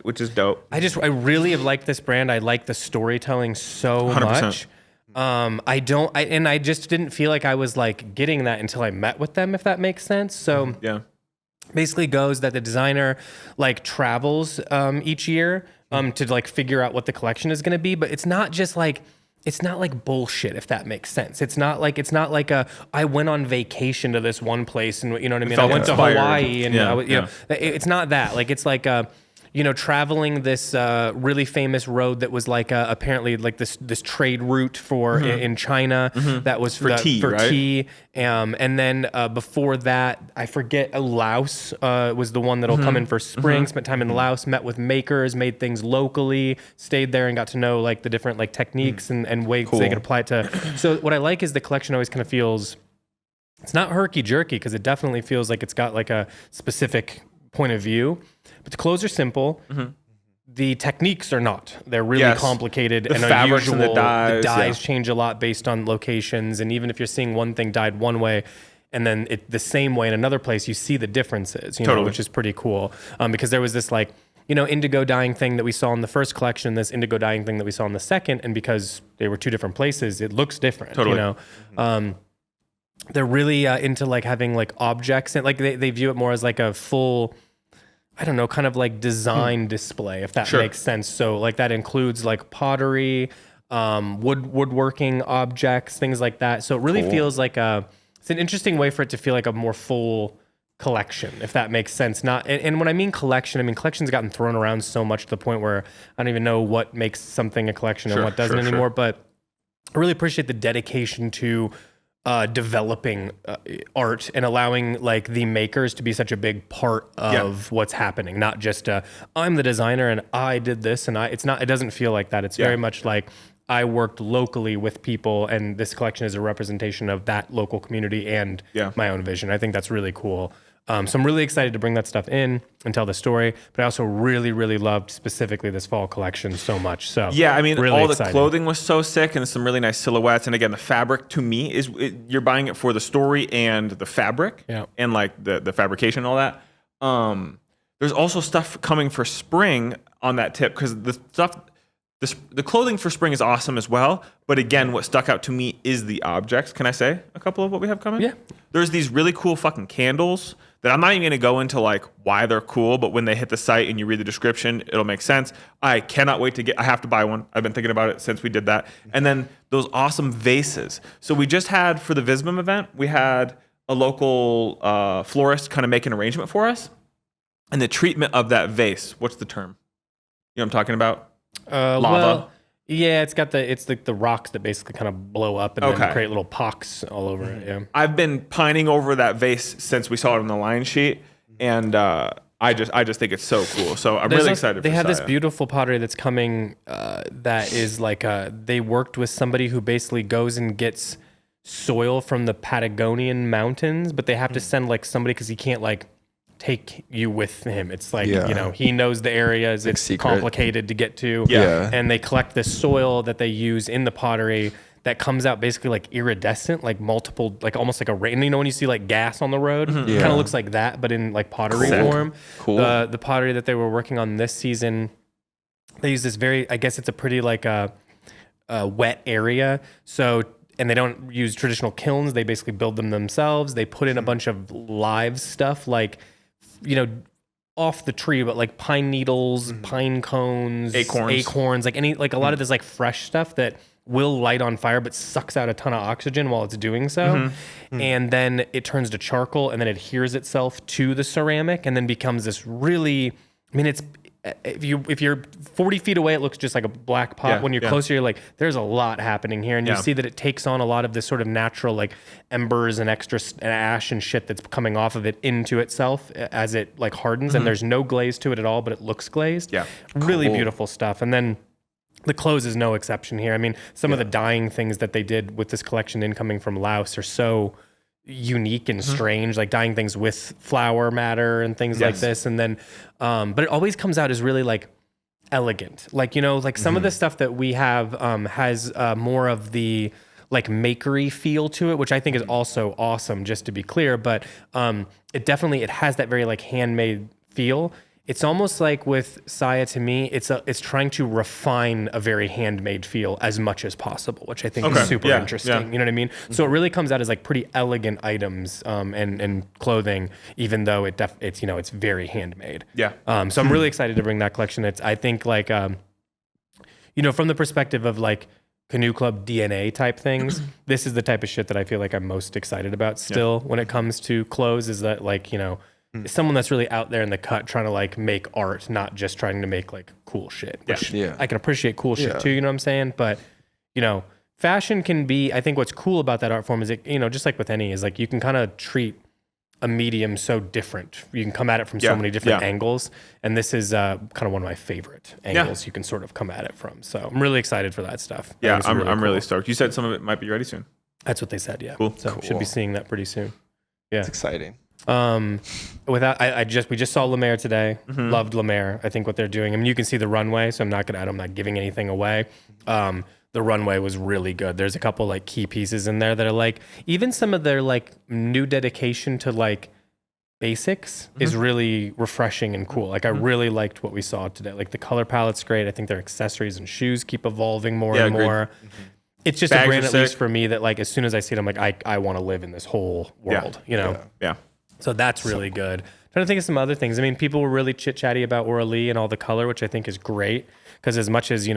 which is dope. I really have liked this brand. I like the storytelling so 100%. much. I just didn't feel like I was like getting that until I met with them, if that makes sense. So Yeah. basically goes that the designer like travels each year to like figure out what the collection is going to be, but it's not like bullshit, if that makes sense. It's not like I went on vacation to this one place and you know what I mean. I felt went to inspired. Hawaii and Yeah, it's not that. Like it's like traveling this really famous road that was like apparently like this trade route for in China that was For tea, right? tea. And then before that, I forget, Laos was the one that'll come in for spring. Spent time in Laos, met with makers, made things locally, stayed there and got to know like the different like techniques and ways they could apply it to. So what I like is the collection always kind of feels, it's not herky jerky because it definitely feels like it's got like a specific point of view, but the clothes are simple. The techniques are not. They're really complicated and fabrics unusual. And the dyes change a lot based on locations, and even if you're seeing one thing dyed one way and then the same way in another place, you see the differences, you know, which is pretty cool. Because there was this like, indigo dyeing thing that we saw in the first collection, this indigo dyeing thing that we saw in the second, and because they were two different places, it looks different. They're really into like having like objects, and like they view it more as like a full, I don't know, kind of like design display, if that makes sense. So like that includes like pottery, woodworking objects, things like that. So it really feels like it's an interesting way for it to feel like a more full collection, if that makes sense. And when I mean collection's gotten thrown around so much to the point where I don't even know what makes something a collection and what doesn't anymore. But I really appreciate the dedication to developing art and allowing like the makers to be such a big part of what's happening. Not just I'm the designer and I did this, and it doesn't feel like that. It's very much like I worked locally with people, and this collection is a representation of that local community and my own vision. I think that's really cool. So I'm really excited to bring that stuff in and tell the story, but I also really, really loved specifically this fall collection so much. So yeah, I mean, really all excited. The clothing was so sick, and some really nice silhouettes. And again, the fabric to me you're buying it for the story and the fabric, and like the fabrication and all that. There's also stuff coming for spring on that tip, because the clothing for spring is awesome as well. But again, what stuck out to me is the objects. Can I say a couple of what we have coming? Yeah. There's these really cool fucking candles that I'm not even going to go into like why they're cool, but when they hit the site and you read the description, it'll make sense. I cannot wait I have to buy one. I've been thinking about it since we did that. And then those awesome vases. So we just had, for the Vismum event, we had a local florist kind of make an arrangement for us. And the treatment of that vase, what's the term? You know what I'm talking about? Lava. Well, yeah, it's like the rocks that basically kind of blow up and then create little pocks all over it. Yeah, I've been pining over that vase since we saw it on the line sheet, and I just think it's so cool. So I'm really excited. They have this beautiful pottery that's coming that is like they worked with somebody who basically goes and gets soil from the Patagonian mountains, but they have to send like somebody because he can't like take you with him. It's like, he knows the areas. It's complicated to get to. Yeah. And they collect this soil that they use in the pottery that comes out basically like iridescent, like multiple, like almost like a rain. You know, when you see like gas on the road, it kind of looks like that, but in like pottery form. Cool. The pottery that they were working on this season, they use this I guess it's a pretty like a wet area. So, and they don't use traditional kilns. They basically build them themselves. They put in a bunch of live stuff like, off the tree, but like pine needles, pine cones, acorns, like a lot of this like fresh stuff that will light on fire, but sucks out a ton of oxygen while it's doing so. And then it turns to charcoal and then adheres itself to the ceramic and then becomes this really, I mean, if you're 40 feet away, it looks just like a black pot. When you're closer, you're like, there's a lot happening here. And you see that it takes on a lot of this sort of natural like embers and extra ash and shit that's coming off of it into itself as it like hardens. And there's no glaze to it at all, but it looks glazed. Yeah. Really beautiful stuff. And then the clothes is no exception here. I mean, some of the dyeing things that they did with this collection incoming from Laos are so unique and strange, like dyeing things with flower matter and things like this. And then, but it always comes out as really like elegant. Like, like some of the stuff that we have has more of the like makery feel to it, which I think is also awesome, just to be clear. But it has that very like handmade feel. It's almost like with Saya, to me, it's trying to refine a very handmade feel as much as possible, which I think is super interesting. Yeah. You know what I mean? So it really comes out as like pretty elegant items and clothing, even though it's very handmade. Yeah. So I'm really excited to bring that collection. I think like from the perspective of like Canoe Club DNA type things, this is the type of shit that I feel like I'm most excited about still when it comes to clothes. Is that like someone that's really out there in the cut trying to like make art, not just trying to make like cool shit. Which I can appreciate cool shit too, you know what I'm saying? But, you know, fashion can be, I think what's cool about that art form is it, you know, just like with any, is like you can kind of treat a medium so different. You can come at it from so many different angles. And this is kind of one of my favorite angles you can sort of come at it from. So I'm really excited for that stuff. Yeah, I'm really stoked. You said some of it might be ready soon. That's what they said, yeah. Cool. So should be seeing that pretty soon. Yeah. It's exciting. Without we just saw Lemaire today. Loved Lemaire. I think what they're doing. I mean, you can see the runway, so I'm not giving anything away. The runway was really good. There's a couple like key pieces in there that are like, even some of their like new dedication to like basics is really refreshing and cool. Like I really liked what we saw today. Like the color palette's great. I think their accessories and shoes keep evolving more and more. It's just a brand, at least for me, that like as soon as I see it, I'm like, I want to live in this whole world, you know? Yeah. So that's really good. Trying to think of some other things. I mean, people were really chit-chatty about Aura-Lee and all the color, which I think is great. Because as much as,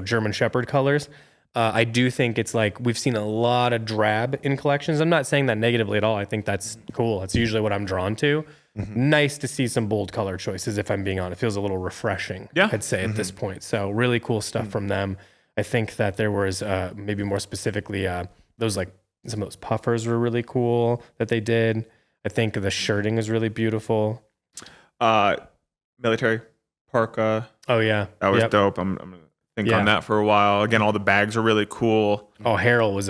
German Shepherd colors, I do think it's like we've seen a lot of drab in collections. I'm not saying that negatively at all. I think that's cool. That's usually what I'm drawn to. Nice to see some bold color choices, if I'm being honest. It feels a little refreshing, I'd say, at this point. So really cool stuff from them. I think that there was maybe more specifically those like some of those puffers were really cool that they did. I think the shirting is really beautiful. Military parka. Oh yeah, that was dope. I'm gonna think on that for a while. Again, all the bags are really cool. Oh, Harrow is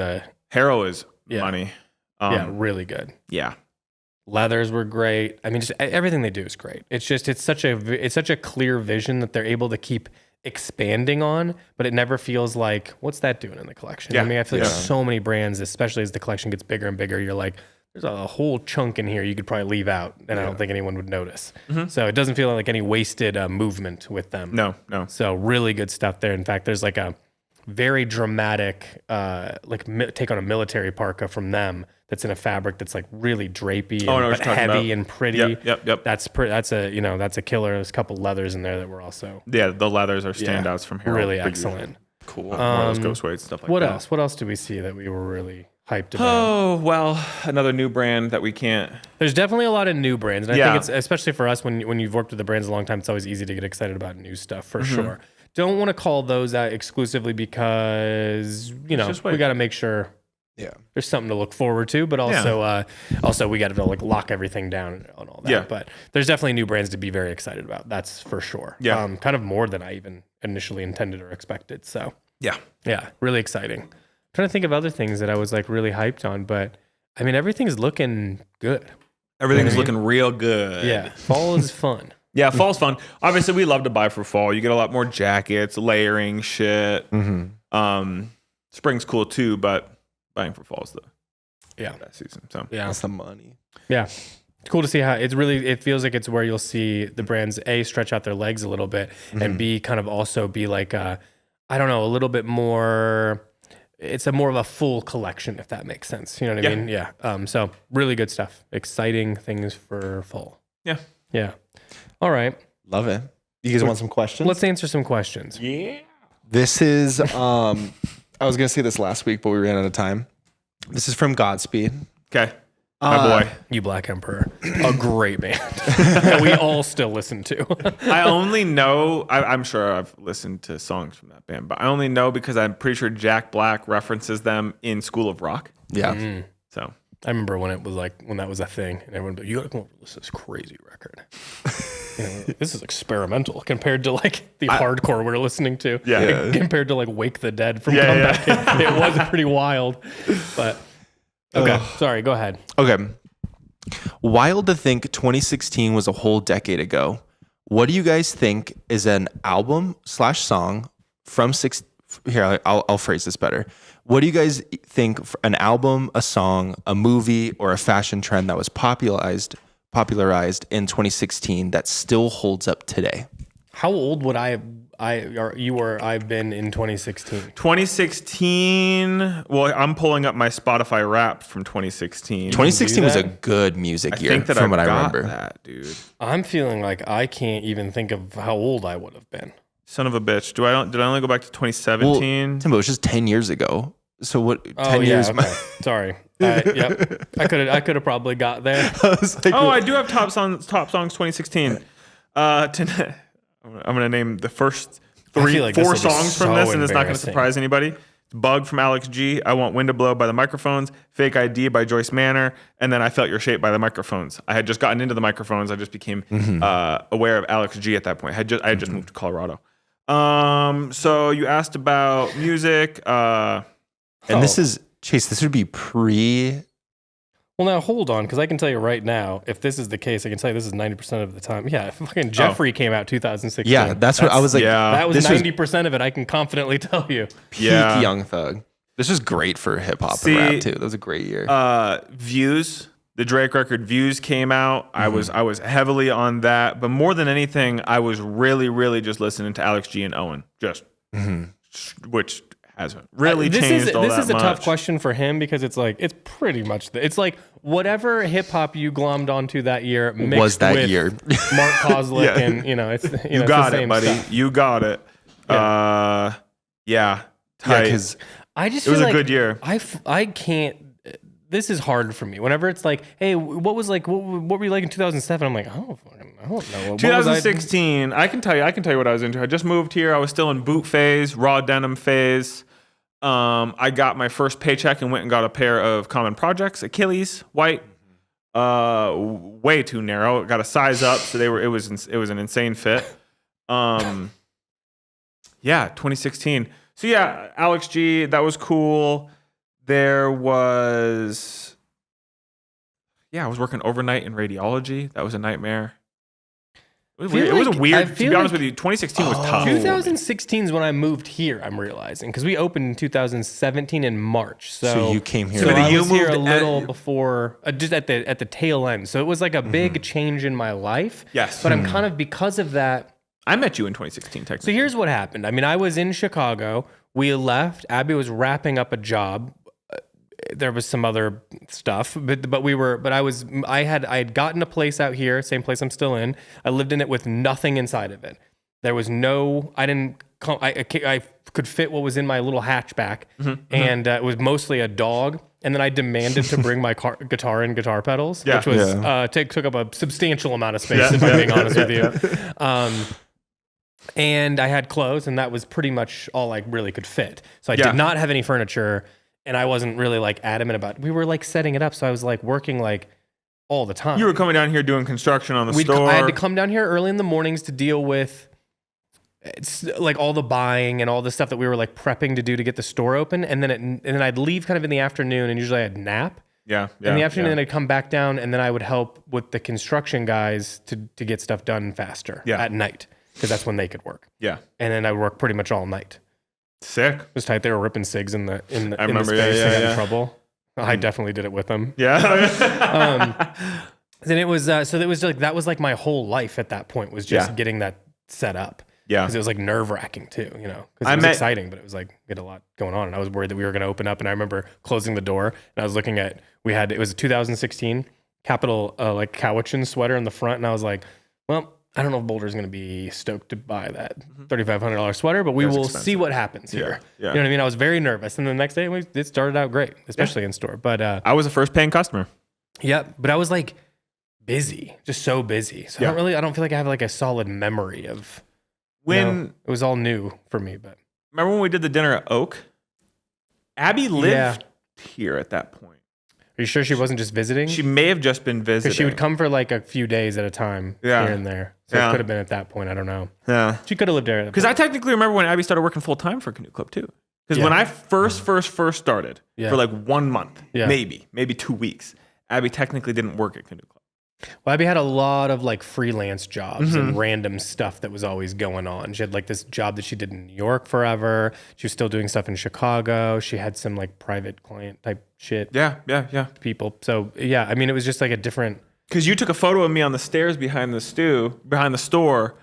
money. Really good. Yeah. Leathers were great. I mean, just everything they do is great. It's just it's such a clear vision that they're able to keep expanding on, but it never feels like, what's that doing in the collection? Yeah. I mean, I feel like so many brands, especially as the collection gets bigger and bigger, you're like, there's a whole chunk in here you could probably leave out, and I don't think anyone would notice. So it doesn't feel like any wasted movement with them. No. So really good stuff there. In fact, there's like a very dramatic take on a military parka from them that's in a fabric that's like really drapey but heavy and pretty. Yep. That's a killer. There's a couple leathers in there that were also the leathers are standouts from Harold. Really excellent. Cool. More of those ghost weights, stuff like what that. else? What else did we see that we were really hyped about? Oh, well, another new brand that we can't. There's definitely a lot of new brands, and I think it's especially for us when you've worked with the brands a long time, it's always easy to get excited about new stuff for sure. Don't want to call those out exclusively because we got to make sure there's something to look forward to, but also we got to like lock everything down and all that. Yeah. But there's definitely new brands to be very excited about. That's for sure. Yeah. Kind of more than I even initially intended or expected. So yeah, really exciting. Trying to think of other things that I was like really hyped on, but I mean everything's looking good. Everything's looking real good. Yeah, fall is fun. Yeah, fall's fun. Obviously, we love to buy for fall. You get a lot more jackets, layering shit. Spring's cool too, but buying for fall's the best season. So that's the money. Yeah, it's cool to see how it feels like it's where you'll see the brands A, stretch out their legs a little bit, and B, kind of also be like a little bit more. It's more of a full collection, if that makes sense. You know what I mean? Yeah. So really good stuff. Exciting things for fall. Yeah. Yeah. All right. Love it. You guys want some questions? Let's answer some questions. Yeah. This is, I was going to say this last week, but we ran out of time. This is from Godspeed. Okay. My boy. You Black Emperor. A great band that we all still listen to. I only know, I'm sure I've listened to songs from that band, but I only know because I'm pretty sure Jack Black references them in School of Rock. Yeah. So I remember when that was a thing, and everyone would be like, you gotta come over to listen to this crazy record. This is experimental compared to like the hardcore we're listening to. Yeah. Compared to like Wake the Dead from Comeback. It was pretty wild. But okay, sorry, go ahead. Okay. Wild to think 2016 was a whole decade ago. What do you guys think is an album / song from here, I'll phrase this better. What do you guys think an album, a song, a movie, or a fashion trend that was popularized in 2016 that still holds up today? How old would I've been in 2016? 2016. Well, I'm pulling up my Spotify Wrapped from 2016. 2016 was a good music year, from what I remember. That, dude. I'm feeling like I can't even think of how old I would have been. Son of a bitch. Did I only go back to 2017? Well, Timbo, it was just 10 years ago. So what? 10 years. Okay. Sorry. Yep. I could have probably got there. I was like, I do have top songs 2016. I'm gonna name the first I feel like this 4 will be songs from so this, and it's not gonna embarrassing. surprise anybody. Bug from Alex G. I Want Wind to Blow by the Microphones. Fake ID by Joyce Manor. And then I Felt Your Shape by the Microphones. I had just gotten into the Microphones. I just became aware of Alex G at that point. I had just moved to Colorado. So you asked about music. and this is Chase. This would be pre. Well, now hold on, because I can tell you right now, if this is the case, I can tell you this is 90% of the time. Yeah, fucking Jeffrey came out 2016. Yeah, that's what I was like. yeah. That was This was 90% of it. I can confidently tell you. Peak Yeah. Young Thug. This was great for hip hop See, and rap too. That was a great year. Views, the Drake record Views came out. I was heavily on that, but more than anything, I was really just listening to Alex G and Owen, which hasn't really changed all that much. This is a tough question for him because it's like it's pretty much it's like whatever hip hop you glommed onto that year mixed Was that with year. Mark Kozlik Yeah. and it's You got it, buddy. Stuff. You got it. Yeah. yeah, Tight. because I just It was feel a like good year. I can't. This is hard for me. Whenever it's like, hey, what were you like in 2007? I'm like, I don't know. What was I- 2016, I can tell you what I was into. I just moved here. I was still in boot phase, raw denim phase. I got my first paycheck and went and got a pair of Common Projects, Achilles, white. Way too narrow. Got a size up, so it was an insane fit. Yeah, 2016. So yeah, Alex G, that was cool. There was, I was working overnight in radiology. That was a nightmare. It was weird. It was weird. To be honest with you, 2016 was tough. 2016 is when I moved here. I'm realizing because we opened in 2017 in March. So you came here. So So I you was here a moved little before, just at the tail end. So it was like a big change in my life. Yes. But I'm kind of because of that. I met you in 2016, So technically. here's what happened. I mean, I was in Chicago. We left. Abby was wrapping up a job. There was some other stuff, but I had gotten a place out here, same place I'm still in. I lived in it with nothing inside of it. There was I could fit what was in my little hatchback, and it was mostly a dog. And then I demanded to bring my guitar and guitar pedals, which was took up a substantial amount of space, if I'm being honest with you. And I had clothes, and that was pretty much all I really could fit. So I did not have any furniture. And I wasn't really like adamant about it. We were like setting it up. So I was like working like all the time. You were coming down here doing construction on the store. I had to come down here early in the mornings to deal with like all the buying and all the stuff that we were like prepping to do to get the store open. And then I'd leave kind of in the afternoon, and usually I'd nap in the afternoon. And then I'd come back down, and then I would help with the construction guys to get stuff done faster at night, because that's when they could work. Yeah. And then I would work pretty much all night. Sick. It was tight. They were ripping cigs in the remember, space. They got yeah. in trouble. I definitely did it with them. Yeah. Then it was so it was like that was like my whole life at that point was just getting that set up. Yeah. Because it was like nerve wracking too, because it was exciting, but it was like we had a lot going on, and I was worried that we were going to open up. And I remember closing the door, and I was looking at it was a 2016 Capital like Cowichan sweater in the front, and I was like, well, I don't know if Boulder's going to be stoked to buy that $3,500 sweater, but we will see what happens here. Yeah. You know what I mean? I was very nervous. And the next day, it started out great, especially in store. But I was the first paying customer. yeah, but I was like busy, just so busy. So I don't feel like I have like a solid memory of it was all new for me. But remember when we did the dinner at Oak? Abby lived here at that point. Are you sure she wasn't just visiting? She may have just been visiting. Because she would come for like a few days at a time here and there. So it could have been at that point. I don't know. Yeah. She could have lived there. Because I technically remember when Abby started working full time for Canoe Club too. Because when I first started for like 1 month, maybe 2 weeks, Abby technically didn't work at Canoe Club. Well, Abby had a lot of like freelance jobs and random stuff that was always going on. She had like this job that she did in New York forever. She was still doing stuff in Chicago. She had some like private client type shit. Yeah. People. So yeah, I mean, it was just like a different. Because you took a photo of me on the stairs behind the store,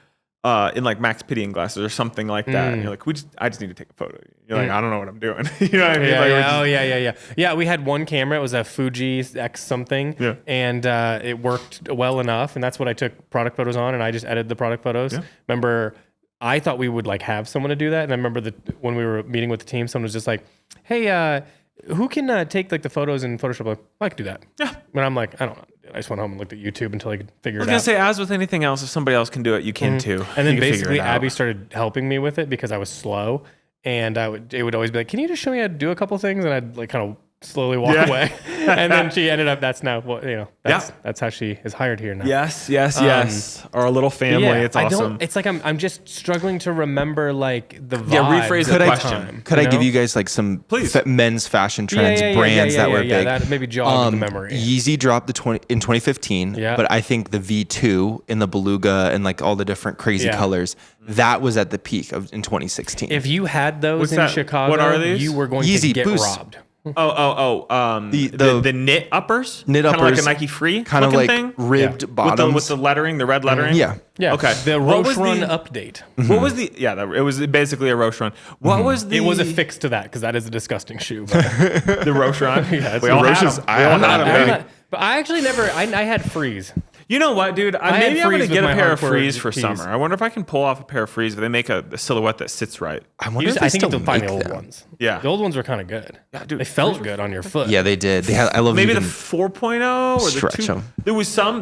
in like Max Pitying glasses or something like that. And you're like, I just need to take a photo. You're like, I don't know what I'm doing. You know what I mean? Yeah, we had one camera. It was a Fuji X something. Yeah. And it worked well enough. And that's what I took product photos on. And I just edited the product photos. Yeah. Remember, I thought we would like have someone to do that. And I remember when we were meeting with the team, someone was just like, hey, who can take like the photos in Photoshop? Like, I can do that. Yeah. And I'm like, I don't know. I just went home and looked at YouTube until I could figure it out. I was going to say, as with anything else, if somebody else can do it, you can too. And then basically Abby started helping me with it because I was slow. And it would always be like, can you just show me how to do a couple things? And I'd like kind of slowly walk away. And then she ended up, that's how she is hired here now. Yes. Our little family, it's awesome. It's like I'm just struggling to remember like the vibe. Yeah, rephrase the question. Could I give you guys like some men's fashion trends, brands that were big? Yeah, that maybe jogged the memory. Yeezy dropped in 2015, but I think the V2 in the beluga and like all the different crazy colors, that was at the peak in 2016. If you had those in Chicago, what are these? You were going Yeezy to get Boost. robbed. The knit uppers, knit uppers, kind of like a Nike Free, kind of like thing? ribbed bottoms with the lettering, the red lettering. Yeah. Okay. The Roche Run update. What was the? Yeah, it was basically a Roche Run. What was the? It was a fix to that because that is a disgusting shoe. The Roche Run. Yeah, we all had them. I had them. But I actually never. I had Freeze. You know what, dude? Maybe I'm going to get a pair of Freeze for tees. summer. I wonder if I can pull off a pair of Freeze if they make a silhouette that sits right. I wonder if I they think still you'll find make the old them. ones. Yeah. The old ones were kind of good. Yeah, dude, they felt good on your foot. Yeah, they did. They had. I love maybe even the 4.0 or the stretch 2. them.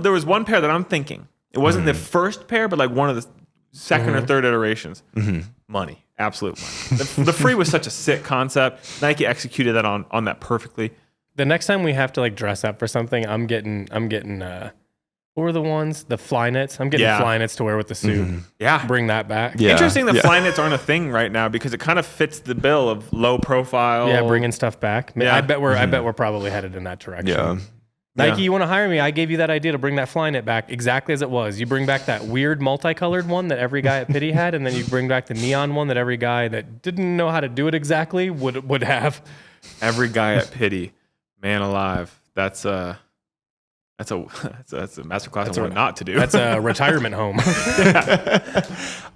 There was one pair that I'm thinking. It wasn't the first pair, but like one of the second or third iterations. Money, absolute money. The Free was such a sick concept. Nike executed that on that perfectly. The next time we have to like dress up for something, I'm getting. What were the ones? The Flyknits. I'm getting Flyknits to wear with the suit. Yeah. Bring that back. Yeah. Interesting that Flyknits aren't a thing right now because it kind of fits the bill of low profile. Yeah, bringing stuff back. Yeah. I bet we're probably headed in that direction. Yeah. Nike, you want to hire me? I gave you that idea to bring that Flyknit back exactly as it was. You bring back that weird multicolored one that every guy at Pitti had, and then you bring back the neon one that every guy that didn't know how to do it exactly would have. Every guy at Pitti, man alive. That's a masterclass on what not to do. That's a retirement home.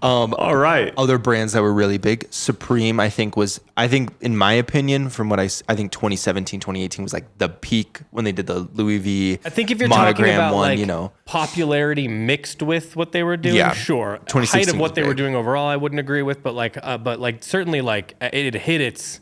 All right. Other brands that were really big, Supreme, I think in my opinion, from what I think 2017, 2018 was like the peak when they did the Louis V. I think if you're monogram talking about one, like popularity mixed with what they were doing, sure. Height of what they were doing overall, I wouldn't agree with, but certainly like it hit its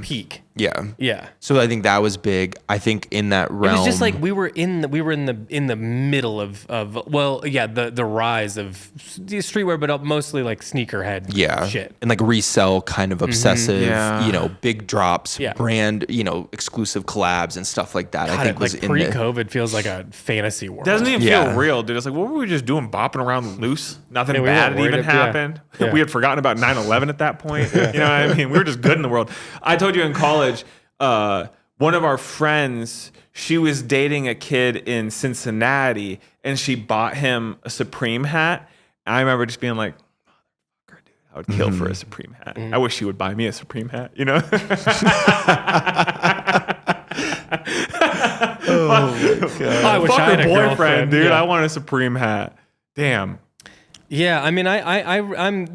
peak. Yeah. So I think that was big. I think in that realm, it was just like we were in the middle of the rise of streetwear, but mostly like sneakerhead shit and like resell kind of obsessive, big drops, brand, exclusive collabs and stuff like that. God, I think was like in pre-COVID feels like a fantasy world. Doesn't even feel real, dude. It's like, what were we just doing, bopping around loose? Nothing bad had even happened. Yeah. We had forgotten about 9/11 at that point. You know what I mean? We were just good in the world. I told you in college, one of our friends, she was dating a kid in Cincinnati, and she bought him a Supreme hat. And I remember just being like, motherfucker, dude, I would kill for a Supreme hat. I wish she would buy me a Supreme hat, you know? I wish I had a boyfriend, dude. Yeah. I want a Supreme hat. Damn. Yeah, I mean, I'm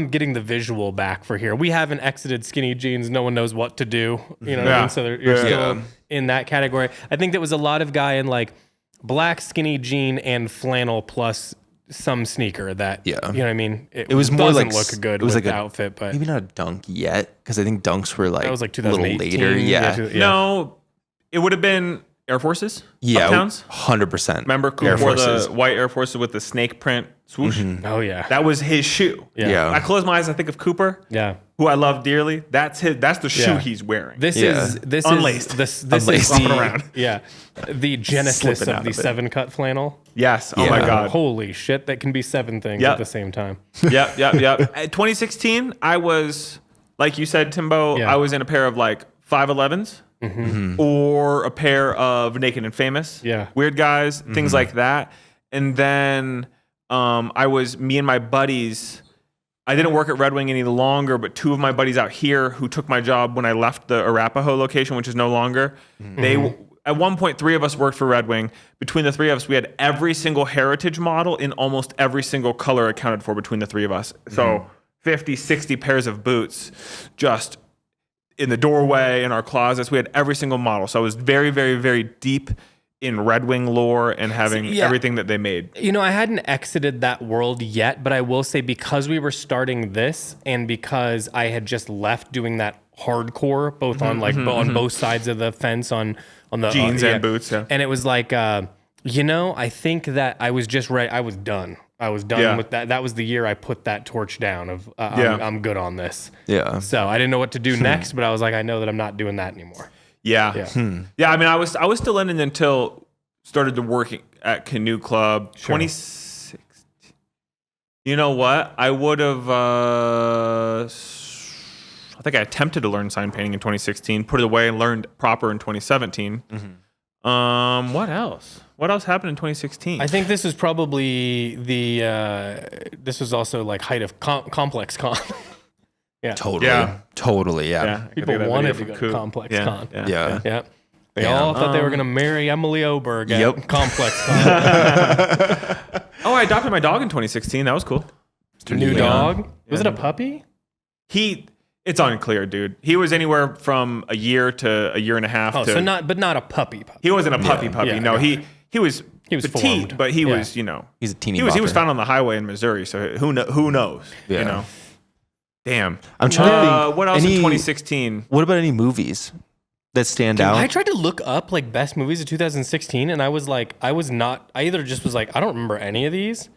getting the visual back for here. We haven't exited skinny jeans. No one knows what to do. You know what I mean? So you're still in that category. I think there was a lot of guy in like black skinny jean and flannel plus some sneaker that, you know what I mean? It was more like look good it was with like the outfit, but maybe not a dunk yet because I think dunks were like that was like a little 2018. later. Yeah. No, it would have been Air Forces. Yeah, Uptowns. 100%. Remember Coop wore the white Air Forces with the snake print swoosh? Oh yeah. That was his shoe. Yeah. I close my eyes, I think of Cooper. Yeah. Who I love dearly. That's the shoe he's wearing. This is Unlaced. This Unlaced. is Walking the, around. Yeah. The genesis Slipping out of the of it. 7-cut flannel. Yes. Oh my God. Holy shit, that can be 7 things Yep. at the same time. Yep. 2016, I was, like you said, Timbo, I was in a pair of like 511s. Or a pair of Naked and Famous. Yeah. Weird Guys, things like that. And then me and my buddies, I didn't work at Red Wing any longer, but 2 of my buddies out here who took my job when I left the Arapahoe location, which is no longer, they at one point 3 of us worked for Red Wing. Between the 3 of us, we had every single heritage model in almost every single color accounted for between the 3 of us. So 50, 60 pairs of boots just in the doorway, in our closets. We had every single model. So I was very, very, very deep in Red Wing lore and having everything that they made. You know, I hadn't exited that world yet, but I will say because we were starting this and because I had just left doing that hardcore, both on like on both sides of the fence on the Jeans and boots, and it was like, you know, I think that I was just ready. I was done. With that. That was the year I put that torch down of I'm good on this. Yeah. So I didn't know what to do next, but I was like, I know that I'm not doing that anymore. Yeah. Yeah. I mean, I was still in it until started to working at Canoe Club. 2016. You know what? I would have. I think I attempted to learn sign painting in 2016. Put it away and learned proper in 2017. What else? What else happened in 2016? I think this was probably this was also like height of Complex Con. Yeah. Totally. Yeah. People wanted to go to Complex Con. Yeah. They all thought they were going to marry Emily Oberg at Complex Con. I adopted my dog in 2016. That was cool. New dog? Was it a puppy? It's unclear, dude. He was anywhere from a year to a year and a half. Oh, but not a puppy. He wasn't a puppy. Yeah, no, he was petite, formed. but he was, you know, he's a teeny. He was found on the highway in Missouri, so who knows? Yeah. You know. Damn. I'm trying to think. What else in 2016? What about any movies that stand out? I tried to look up like best movies of 2016, and I was like, I either just was like, I don't remember any of these.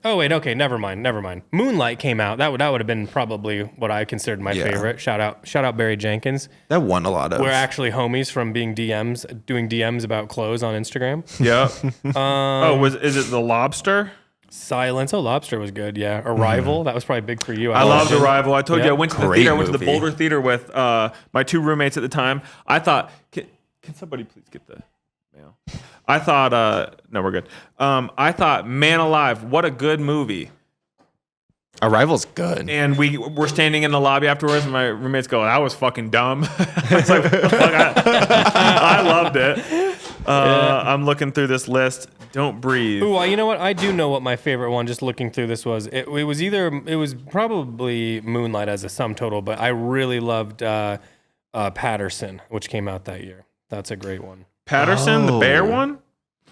Oh wait, okay, never mind. Moonlight came out. That would have been probably what I considered my favorite. Shout out Barry Jenkins. That won a lot of. We're actually homies from doing DMs about clothes on Instagram. Yeah. Is it The Lobster? Silence. Oh, Lobster was good. Yeah. Arrival. That was probably big for you. I loved Arrival. I told you I went to the theater. I went to the movie. Boulder Theater with my two roommates at the time. I thought, can somebody please get the mail? I thought, no, we're good. I thought, man alive, what a good movie. Arrival's good. And we were standing in the lobby afterwards, and my roommates go, that was fucking dumb. I was like, I loved it. I'm looking through this list. Don't breathe. Ooh, you know what? I do know what my favorite one, just looking through this was. It was probably Moonlight as a sum total, but I really loved Patterson, which came out that year. That's a great one. Patterson, the bear one?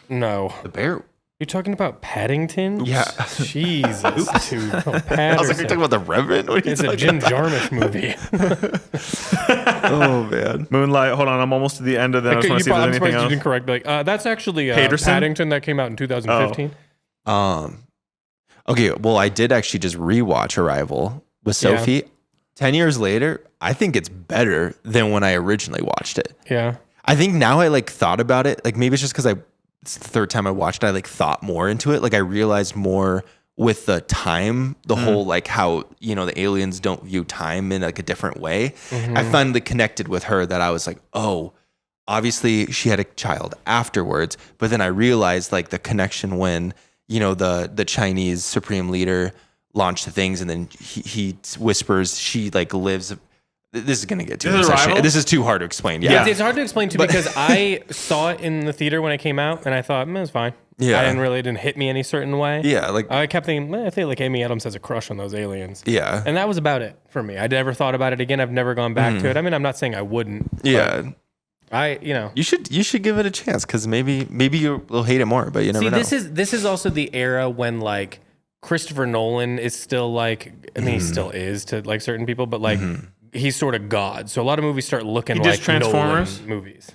No. The bear? You're talking about Paddington? Yeah. Jesus, dude. Oh, Patterson. I was like, you're talking about the Reverend? What are you It's a Jim Jarmusch movie. Oh, man. Moonlight. Hold on. I'm almost to the end of that. I just want to see if there's anything You else. didn't correct. Like, that's actually Paterson? Paddington that came out in 2015. Okay, well, I did actually just rewatch Arrival with Sophie. 10 years later, I think it's better than when I originally watched it. Yeah. I think now I like thought about it. Like maybe it's just because it's the third time I watched it. I like thought more into it. Like I realized more with the time, the whole like how, you know, the aliens don't view time in like a different way. I finally connected with her that I was like, oh, obviously she had a child afterwards. But then I realized like the connection when, you know, the Chinese supreme leader launched the things and then he whispers she like lives. This is going to get too obsession. This is too hard to explain. Yeah. It's hard to explain too because I saw it in the theater when it came out and I thought, it's fine. Yeah. It didn't hit me any certain way. Yeah. Like I kept thinking, I feel like Amy Adams has a crush on those aliens. Yeah. And that was about it for me. I never thought about it again. I've never gone back to it. I mean, I'm not saying I wouldn't. Yeah. You should give it a chance because maybe you'll hate it more, but you never know. This is also the era when like Christopher Nolan is still like, I mean, he still is to like certain people, but like he's sort of God. So a lot of movies start looking like Transformers Nolan movies.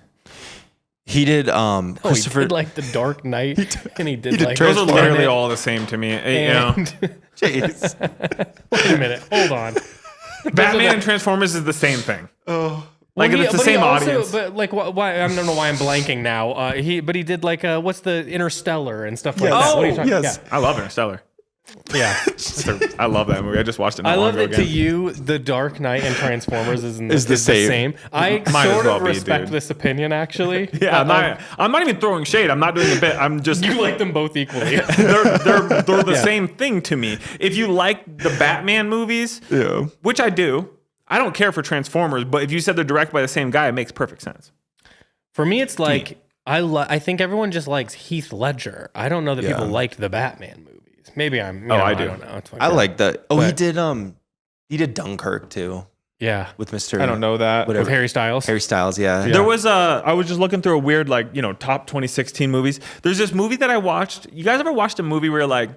He did Christopher. He did like The Dark Knight, and he did like those are literally all the same to me. Jeez. Wait a minute, hold on. Batman and Transformers is the same thing. Oh. Like it's the same audience. But like, why? I don't know why I'm blanking now. He did like what's the Interstellar and stuff like that. Oh, What are you talking? yes. Yeah. I love Interstellar. Yeah. I love that movie. I just watched it not I long love ago that again. to you, The Dark Knight and Transformers is the same. I Might as sort well of be, respect dude. this opinion, actually. Yeah, I'm not even throwing shade. I'm not doing a bit. I'm just You like them both equally. they're the same thing to me. If you like the Batman movies, which I do, I don't care for Transformers, but if you said they're directed by the same guy, it makes perfect sense. For me, it's like I think everyone just likes Heath Ledger. I don't know that people liked the Batman movies. Maybe I'm. I do. don't know. I like that. Oh, he did Dunkirk too. Yeah. with Mr. I don't know that. With Harry Styles. Harry Styles, yeah. There was I was just looking through a weird top 2016 movies. There's this movie that I watched. You guys ever watched a movie where like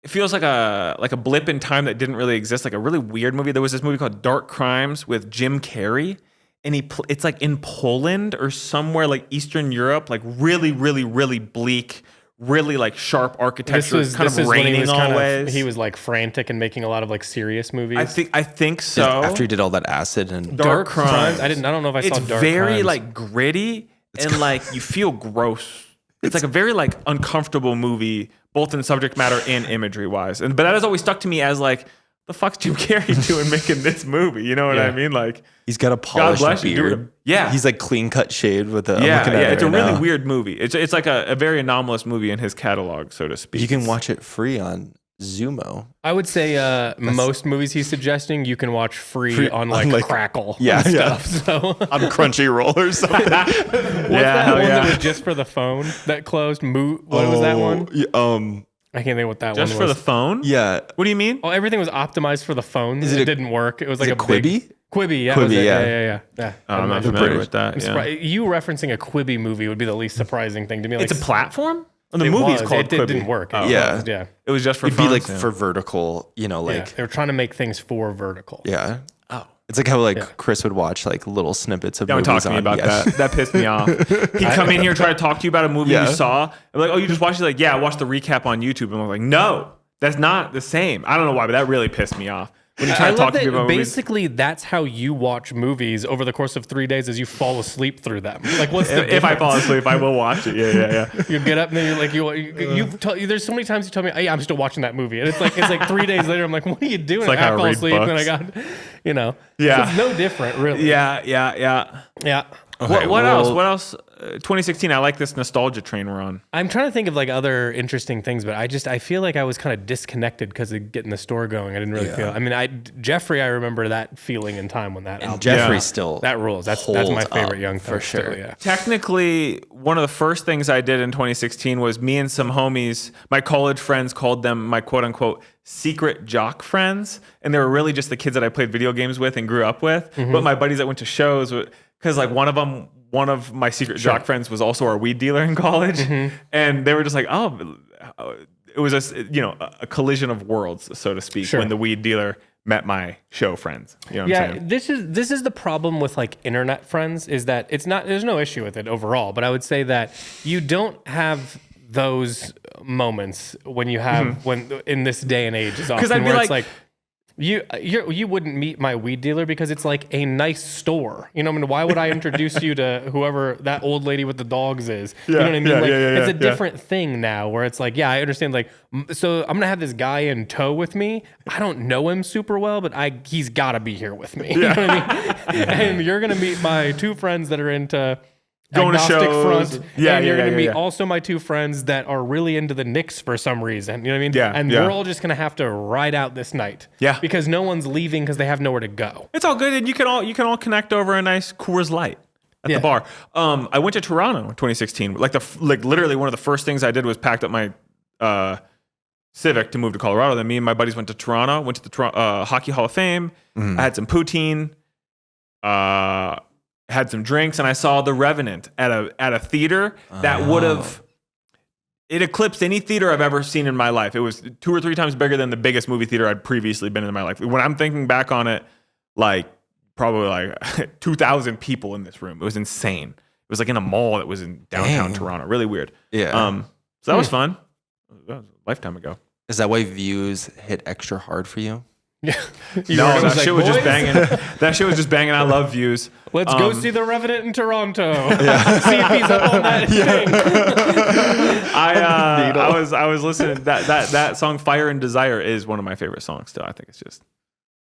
it feels like a blip in time that didn't really exist, like a really weird movie? There was this movie called Dark Crimes with Jim Carrey, and it's like in Poland or somewhere like Eastern Europe, like really, really, really bleak, really like sharp architecture. This was raining always. He was like frantic and making a lot of like serious movies. I think so. After he did all that acid and Dark Crimes. I don't know if I saw Dark Crimes. It's very like gritty and like you feel gross. It's like a very like uncomfortable movie, both in subject matter and imagery wise. But that has always stuck to me as like, the fuck's Jim Carrey doing making this movie? You know what I mean? Like, he's got a polished beard. Yeah, he's like clean cut shaved with a. It's a really weird movie. It's like a very anomalous movie in his catalog, so to speak. You can watch it free on Zumo. I would say most movies he's suggesting you can watch free on like Crackle. Yeah, stuff. So on Crunchyroll or something. What's that one that was just for the phone that closed? What was that one? I can't think what that one was. Just for the phone? Yeah. What do you mean? Oh, everything was optimized for the phone. It didn't work. It was like a Quibi? big Quibi. Yeah, Quibi, yeah. I'm not familiar with that. You referencing a Quibi movie would be the least surprising thing to me. Like, it's a platform? The movie's called Quibi. It didn't work. It was just for It'd phones, be like for vertical, like. They were trying to make things for vertical. Yeah. Oh. It's like how Chris would watch like little snippets of movies. Don't talk to me about that. That pissed me off. He'd come in here and try to talk to you about a movie you saw. I'm like, oh, you just watched it? Like, yeah, I watched the recap on YouTube. And I'm like, no, that's not the same. I don't know why, but that really pissed me off. When you try to talk to people about basically movies. That's how you watch movies over the course of 3 days as you fall asleep through them. Like, what's the if I fall asleep, I will watch it. Yeah. You get up and then you're like, there's so many times you tell me, hey, I'm still watching that movie. And it's like 3 days later, I'm like, what are you doing? It's like I fall asleep books. and I got, Yeah. So it's no different, really. Yeah. Okay, what else? 2016. I like this nostalgia train we're on. I'm trying to think of like other interesting things, but I feel like I was kind of disconnected because of getting the store going. I didn't really feel. I mean, Jeffrey, I remember that feeling in time when that album. Jeffrey still that rules. That's my favorite Young Thug for sure. Still, yeah. Technically, one of the first things I did in 2016 was me and some homies. My college friends called them my quote unquote secret jock friends, and they were really just the kids that I played video games with and grew up with. Mm-hmm. But my buddies that went to shows, because like one of my secret jock friends was also our weed dealer in college, and they were just like, oh, it was a collision of worlds, so to speak, when the weed dealer met my show friends. You know what I'm saying? This is the problem with like internet friends, is that there's no issue with it overall, but I would say that you don't have those moments when you have when in this day and age is often I'd be where like, it's like you wouldn't meet my weed dealer because it's like a nice store. You know what I mean? Why would I introduce you to whoever that old lady with the dogs is? You know what I mean? It's a different thing now where it's like, I understand. Like, so I'm going to have this guy in tow with me. I don't know him super well, but he's got to be here with me. You know what I mean? And you're going to meet my two friends that are into going to shows. Front, and you're going to meet also my two friends that are really into the Knicks for some reason. You know what I mean? Yeah. And we're all just going to have to ride out this night. Yeah. Because no one's leaving because they have nowhere to go. It's all good, and you can all connect over a nice Coors Light at the bar. I went to Toronto in 2016. Like literally one of the first things I did was packed up my Civic to move to Colorado. Then me and my buddies went to Toronto. Went to the Hockey Hall of Fame. I had some poutine. Had some drinks, and I saw The Revenant at a theater that would have eclipsed any theater I've ever seen in my life. It was 2 or 3 times bigger than the biggest movie theater I'd previously been in my life. When I'm thinking back on it, like probably like 2,000 people in this room. It was insane. It was like in a mall that was in downtown Toronto. Really weird. Yeah. So that was fun. That was a lifetime ago. Is that why Views hit extra hard for you? Yeah. No, that shit was just banging. That shit was just banging. I love Views. Let's go see The Revenant in Toronto. See if he's up on that thing. I was listening. That song "Fire and Desire" is one of my favorite songs. Still, I think it's just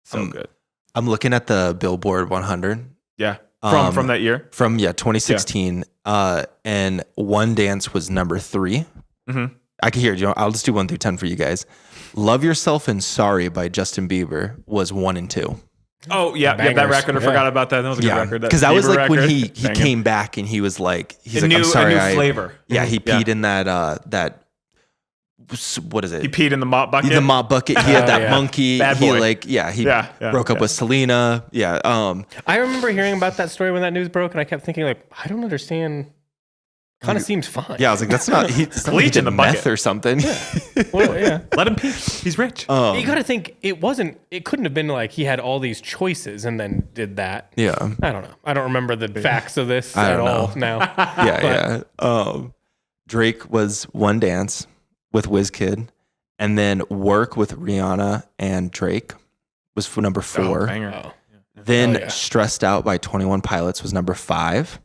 so good. I'm looking at the Billboard 100. Yeah, from that year. From 2016. And One Dance was number 3. I can hear it. I'll just do 1 through 10 for you guys. Love Yourself and Sorry by Justin Bieber was 1 and 2. Oh yeah, that record. I forgot about that. That was a good record. Because that was like when he came back and he was like, I'm sorry, a new flavor. Yeah, he peed in that what is it? He peed in the mop bucket. The mop bucket. He had that yeah. monkey. Bad He boy. broke up with Selena. Yeah. I remember hearing about that story when that news broke, and I kept thinking, like, I don't understand. Kind of seems fine. Yeah, I was like, that's not. It's not like he Bleach did in the meth bucket. or something. Well, yeah. Let him pee. He's rich. You got to think it couldn't have been like he had all these choices and then did that. Yeah. I don't know. I don't remember the facts of this I at don't all know. now. Yeah. Drake was One Dance with WizKid, and then Work with Rihanna and Drake was for number 4. Banger. Oh. Then Oh, yeah. Stressed Out by 21 Pilots was number 5.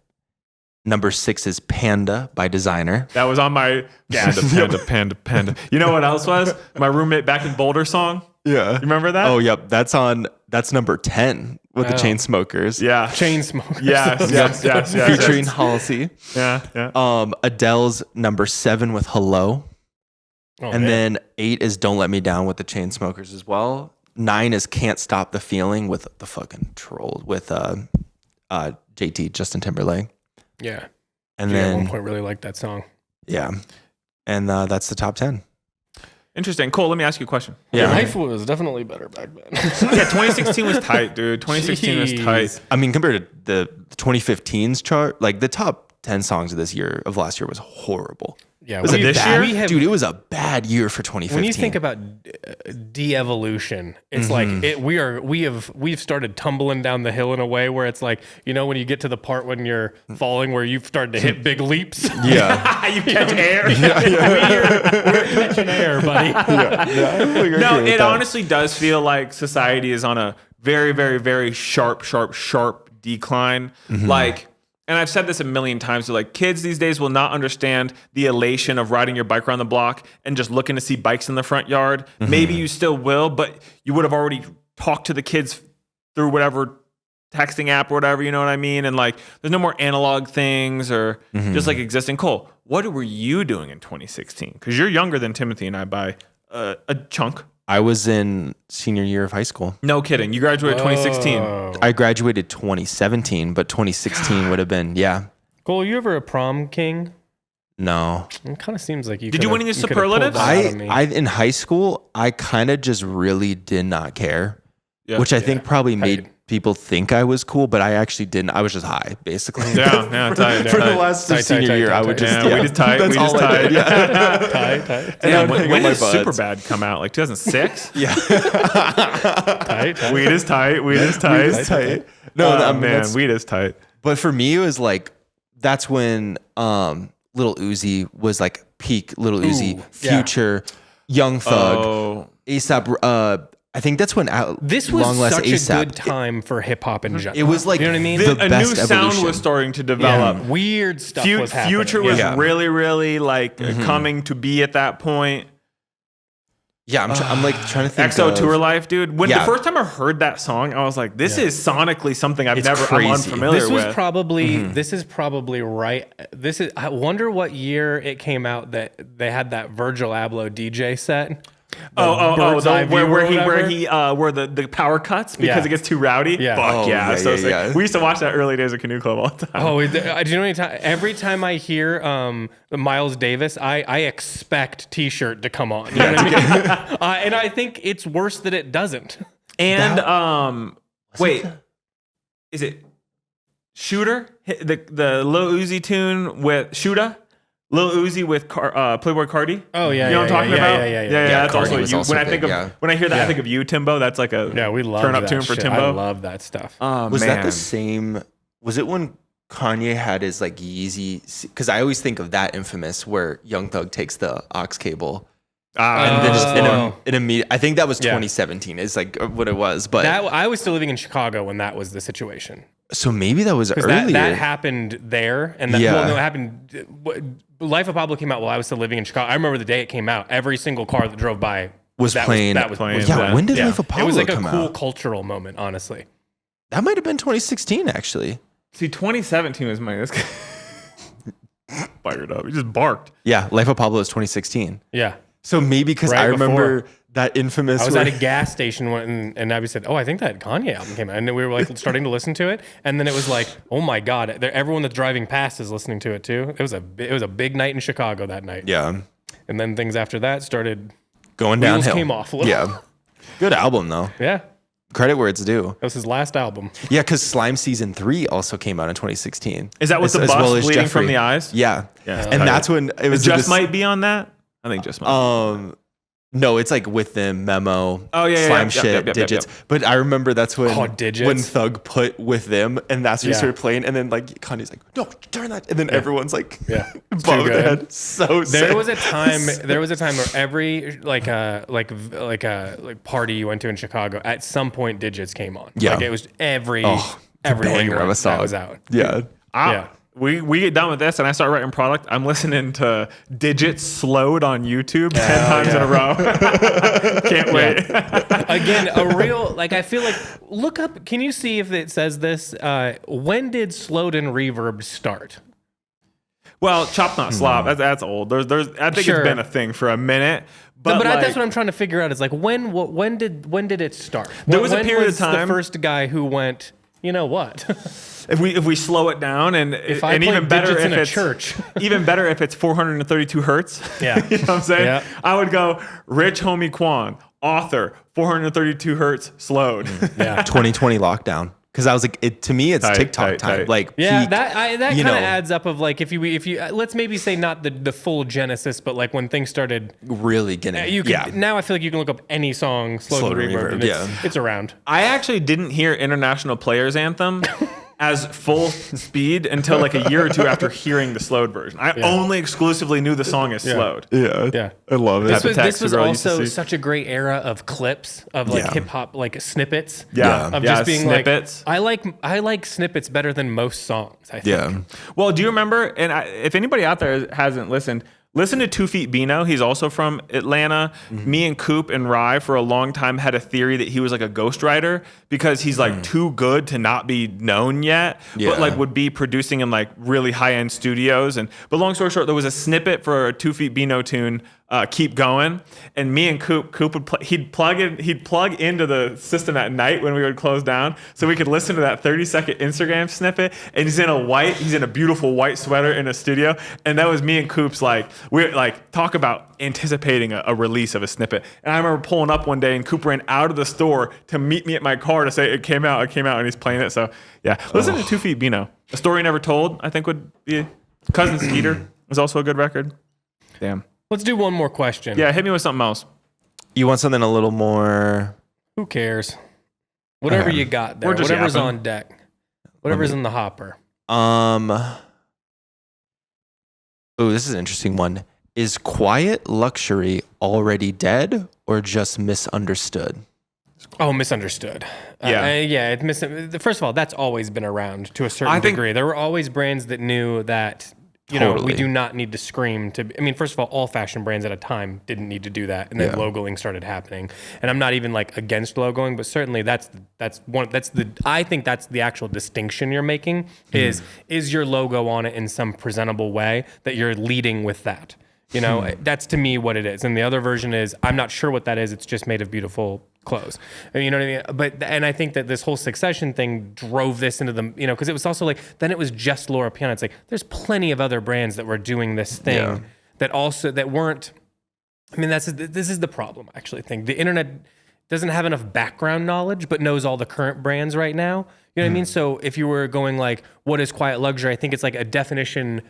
Number 6 is Panda by Designer. That was on my panda. You know what else was? My roommate back in Boulder song. Yeah. You remember that? Oh, yep. That's number 10 with the Oh. Chainsmokers. Yeah. Chain-smokers. Yes. Featuring Halsey. Yeah. Adele's number 7 with Hello. Oh, And yeah. then 8 is Don't Let Me Down with the Chainsmokers as well. 9 is Can't Stop the Feeling with the fucking troll with JT, Justin Timberlake. Yeah. And Dude, at then one point really liked that song. yeah. And that's the top 10. Interesting. Cole, let me ask you a question. Yeah. Life was definitely better back then. Yeah, 2016 was tight, dude. 2016 was Jeez. tight. I mean, compared to the 2015's chart, like the top 10 songs of last year was horrible. Yeah. Was it this bad? year? Dude, it was a bad year for 2015. When you think about de-evolution, it's like we've started tumbling down the hill in a way where it's like, you know, when you get to the part when you're falling where you've started to hit big leaps. yeah. You catch air. We're catching air, buddy. No, it honestly does feel like society is on a very, very, very sharp decline. Like, and I've said this a million times, so like kids these days will not understand the elation of riding your bike around the block and just looking to see bikes in the front yard. Maybe you still will, but you would have already talked to the kids through whatever texting app or whatever, you know what I mean? And like, there's no more analog things or just like existing. Cole, what were you doing in 2016? Because you're younger than Timothy and I by a chunk. I was in senior year of high school. No kidding. You graduated 2016. I graduated 2017, but 2016 would have been, yeah. Cole, you ever a prom king? No. It kind of seems like you. Did you win any superlatives? I in high school, I kind of just really did not care, which I think probably made people think I was cool, but I actually didn't. I was just high, basically. Yeah, tight. For the last senior year, I would just, Yeah, we just tight. That's We all just I tight. did, yeah. tight. Yeah, I would hang when on did my butts. Superbad come out? Like 2006? Yeah. Tight. Weed is tight. Tight. No, Oh, I mean, man, weed is tight. but for me, it was like, that's when Lil Uzi was like peak Lil Uzi, yeah. Future, Young Thug, Oh, ASAP. I think that's when This was Long Last such ASAP. a good time for hip hop in general. It was like you know what I mean? the a new best sound evolution. was starting to develop. Weird stuff was happening. Future was Yeah. really, really like coming to be at that point. Yeah, I'm like trying to think. EXO of, Tour Life, dude. When the Yeah. first time I heard that song, I was like, "This is sonically something I'm crazy. unfamiliar This was with." probably this is probably right. This is. I wonder what year it came out that they had that Virgil Abloh DJ set. Bird's Eye View or where the power cuts because Yeah. it gets too rowdy. Yeah. Fuck Oh, yeah, yeah, so yeah, sick. yeah. We used to watch that early days of Canoe Club all the time. Oh, do you know every time I hear Miles Davis, I expect T-shirt to come on. You know what I mean? And I think it's worse that it doesn't. And wait, is it Shooter? The Lil Uzi tune with Shooter? Lil Uzi with Playboy Cardi. Oh yeah, You know what I'm talking about? Yeah. That's Cardi also was you. also When I big, think of yeah. when I hear that, Yeah. I think of you, Timbo. That's like a Yeah, we love turn up that tune for shit. Timbo. I love that stuff. Oh, Was man. that the same? Was it when Kanye had his like Yeezy? Because I always think of that infamous where Young Thug takes the aux cable. And then just in immediate, I think that was 2017 is like what it was. But I was still living in Chicago when that was the situation. so maybe that was earlier. That happened there, and that, Yeah. well, no, it happened. Life of Pablo came out while I was still living in Chicago. I remember the day it came out. Every single car that drove by Was playing- That was playing yeah, that. when did Life of Pablo It was like a come cool out? cultural moment, honestly. That might have been 2016 actually. See, 2017 was my. This guy fired up. He just barked. Yeah, Life of Pablo is 2016. Yeah. So maybe because Right I remember before. that infamous. I was where- at a gas station and Abby said, "Oh, I think that Kanye album came out," and then we were like starting to listen to it, and then it was like, "Oh my God!" Everyone that's driving past is listening to it too. It was a big night in Chicago that night. yeah. And then things after that started Going wheels downhill. came off a little. Yeah. Good album though. Yeah. Credit where it's due. That was his last album. Yeah, because Slime Season 3 also came out in 2016. Is that with the bus bleeding from the eyes? Yeah. Yeah. And that's when it was Just Might be on that? I think Just Might. No, it's like with the Memo, Oh, yeah, Slime yep, shit, yep, yep, Digits. yep. But I remember that's when Digits. when Thug put with them, and that's when he Yeah. started playing, and then like Kanye's like, no, turn that, and then everyone's like, Yeah. It's above too their good. head. So There sick. was a time. There was a time where every like party you went to in Chicago, at some point Digits came on. Yeah. Like it was everywhere banger you of a went, song. that was out. Yeah. Yeah. We get done with this and I start writing product. I'm listening to Digits slowed on YouTube 10 times in a row. Can't wait. Again, a real like I feel like look up. Can you see if it says this? When did slowed and reverb start? Well, Chop Not Slop, that's old. There's I think Sure. it's been a thing for a minute. But That's what I'm trying to figure out. Is like when did it start? There was a When period of time- The first guy who went. You know what? if we slow it down and I and play even better Digits if in a it's church. even better if it's 432 hertz. Yeah. You know what I'm saying? Yeah. I would go Rich Homie Quan, author, 432 hertz slowed. Yeah. 2020 lockdown. Because I was like, to me, it's Tight, TikTok tight, time. tight. Like, Yeah, peak, that kind you of know, adds up of like if you let's maybe say not the full genesis, but like when things started. really getting. You can, Now I feel like you can look up any song slowed and reverb. And it's around. I actually didn't hear International Players Anthem as full speed until like a year or two after hearing the slowed version. I only exclusively knew the song as slowed. Yeah. I love it. This was Girl used to also see. such a great era of clips of like Yeah. hip hop like snippets. Yeah. Of Yeah, just being snippets. like I like snippets better than most songs. I think. Yeah. Well, do you remember? And if anybody out there hasn't listened, listen to 2 Feet Bino. He's also from Atlanta. Me and Coop and Rye for a long time had a theory that he was like a ghostwriter because he's like too good to not be known yet, Yeah. but like would be producing in like really high end studios. But long story short, there was a snippet for a 2 Feet Bino tune. Keep going, and me and Coop would he'd plug into the system at night when we would close down, so we could listen to that 30-second Instagram snippet. And he's in a beautiful white sweater in a studio, and that was me and Coop's we're talk about anticipating a release of a snippet. And I remember pulling up one day, and Coop ran out of the store to meet me at my car to say it came out, and he's playing it. So yeah, listen to 2 Feet Bino. A Story Never Told, I think would be. Cousin Skeeter is also a good record. Damn. Let's do one more question. Yeah, hit me with something else. You want something a little more. Who cares? Whatever Okay. you got there. We're just Whatever's yapping. on deck. Whatever's in the hopper. Oh, this is an interesting one. Is quiet luxury already dead or just misunderstood? Oh, misunderstood. Yeah. First of all, that's always been around to a certain degree. There were always brands that knew that, we Totally. do not need to scream to. I mean, first of all fashion brands at a time didn't need to do that, and then Yeah. logoing started happening. And I'm not even like against logoing, but certainly I think that's the actual distinction you're making is your logo on it in some presentable way that you're leading with that. That's to me what it is. And the other version is I'm not sure what that is. It's just made of beautiful clothes. You know what I mean? And I think that this whole Succession thing drove this into the, because it was also like, then it was just Laura Piana. It's like, there's plenty of other brands that were doing this thing that weren't, this is the problem, I actually think. The internet doesn't have enough background knowledge, but knows all the current brands right now. You know what I mean? So if you were going like, what is quiet luxury? I think it's like a definition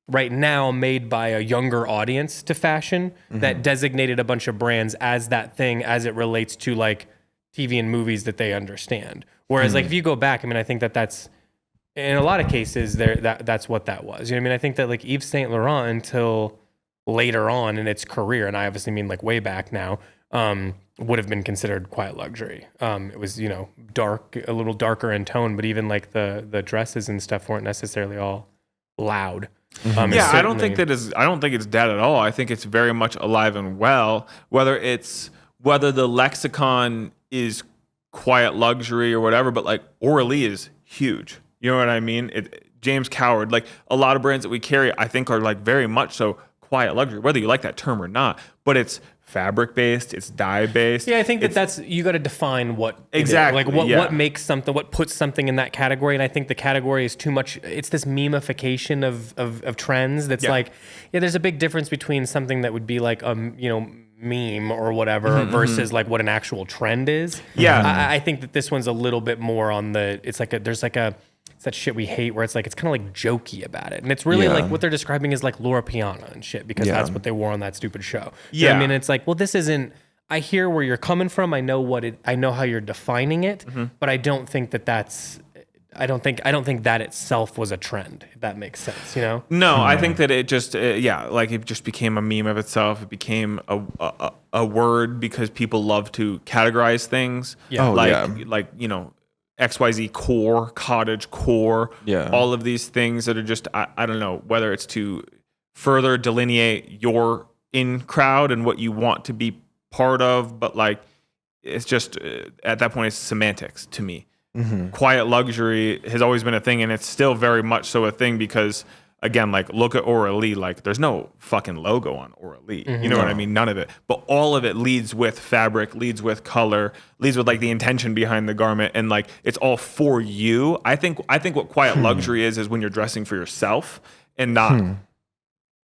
right now made by a younger audience to fashion that designated a bunch of brands as that thing as it relates to like TV and movies that they understand. Whereas like if you go back, I think that's in a lot of cases that's what that was. You know what I mean? I think that like Yves Saint Laurent until later on in its career, and I obviously mean like way back now, would have been considered quiet luxury. It was, dark, a little darker in tone, but even like the dresses and stuff weren't necessarily all loud. I don't think it's dead at all. I think it's very much alive and well. Whether the lexicon is quiet luxury or whatever, but like Orly is huge. You know what I mean? James Coward, like a lot of brands that we carry, I think are like very much so quiet luxury, whether you like that term or not, but it's fabric based, it's dye based. Yeah, I think that's you got to define what exactly like what makes something, what puts something in that category. And I think the category is too much. It's this memification of trends. That's like, there's a big difference between something that would be like meme or whatever versus like what an actual trend is. Yeah, I think that this one's a little bit more on the. It's that shit we hate where it's like it's kind of like jokey about it, and it's really like what they're describing is like Laura Piana and shit because that's what they wore on that stupid show. You know what I mean, it's like, well, this isn't. I hear where you're coming from. I know I know how you're defining it, but I don't think that's. I don't think that itself was a trend. If that makes sense, you know. No, I think that it just like it just became a meme of itself. It became a word because people love to categorize things. Yeah. Like you know. XYZ core, cottage core, all of these things that are just, I don't know, whether it's to further delineate your in crowd and what you want to be part of, but like, it's just, at that point, it's semantics to me. Quiet luxury has always been a thing, and it's still very much so a thing because, again, like, look at Oral-Lee, like, there's no fucking logo on Oral-Lee. You know what I mean? None of it. But all of it leads with fabric, leads with color, leads with, like, the intention behind the garment, and, like, it's all for you. I think what quiet luxury is when you're dressing for yourself and not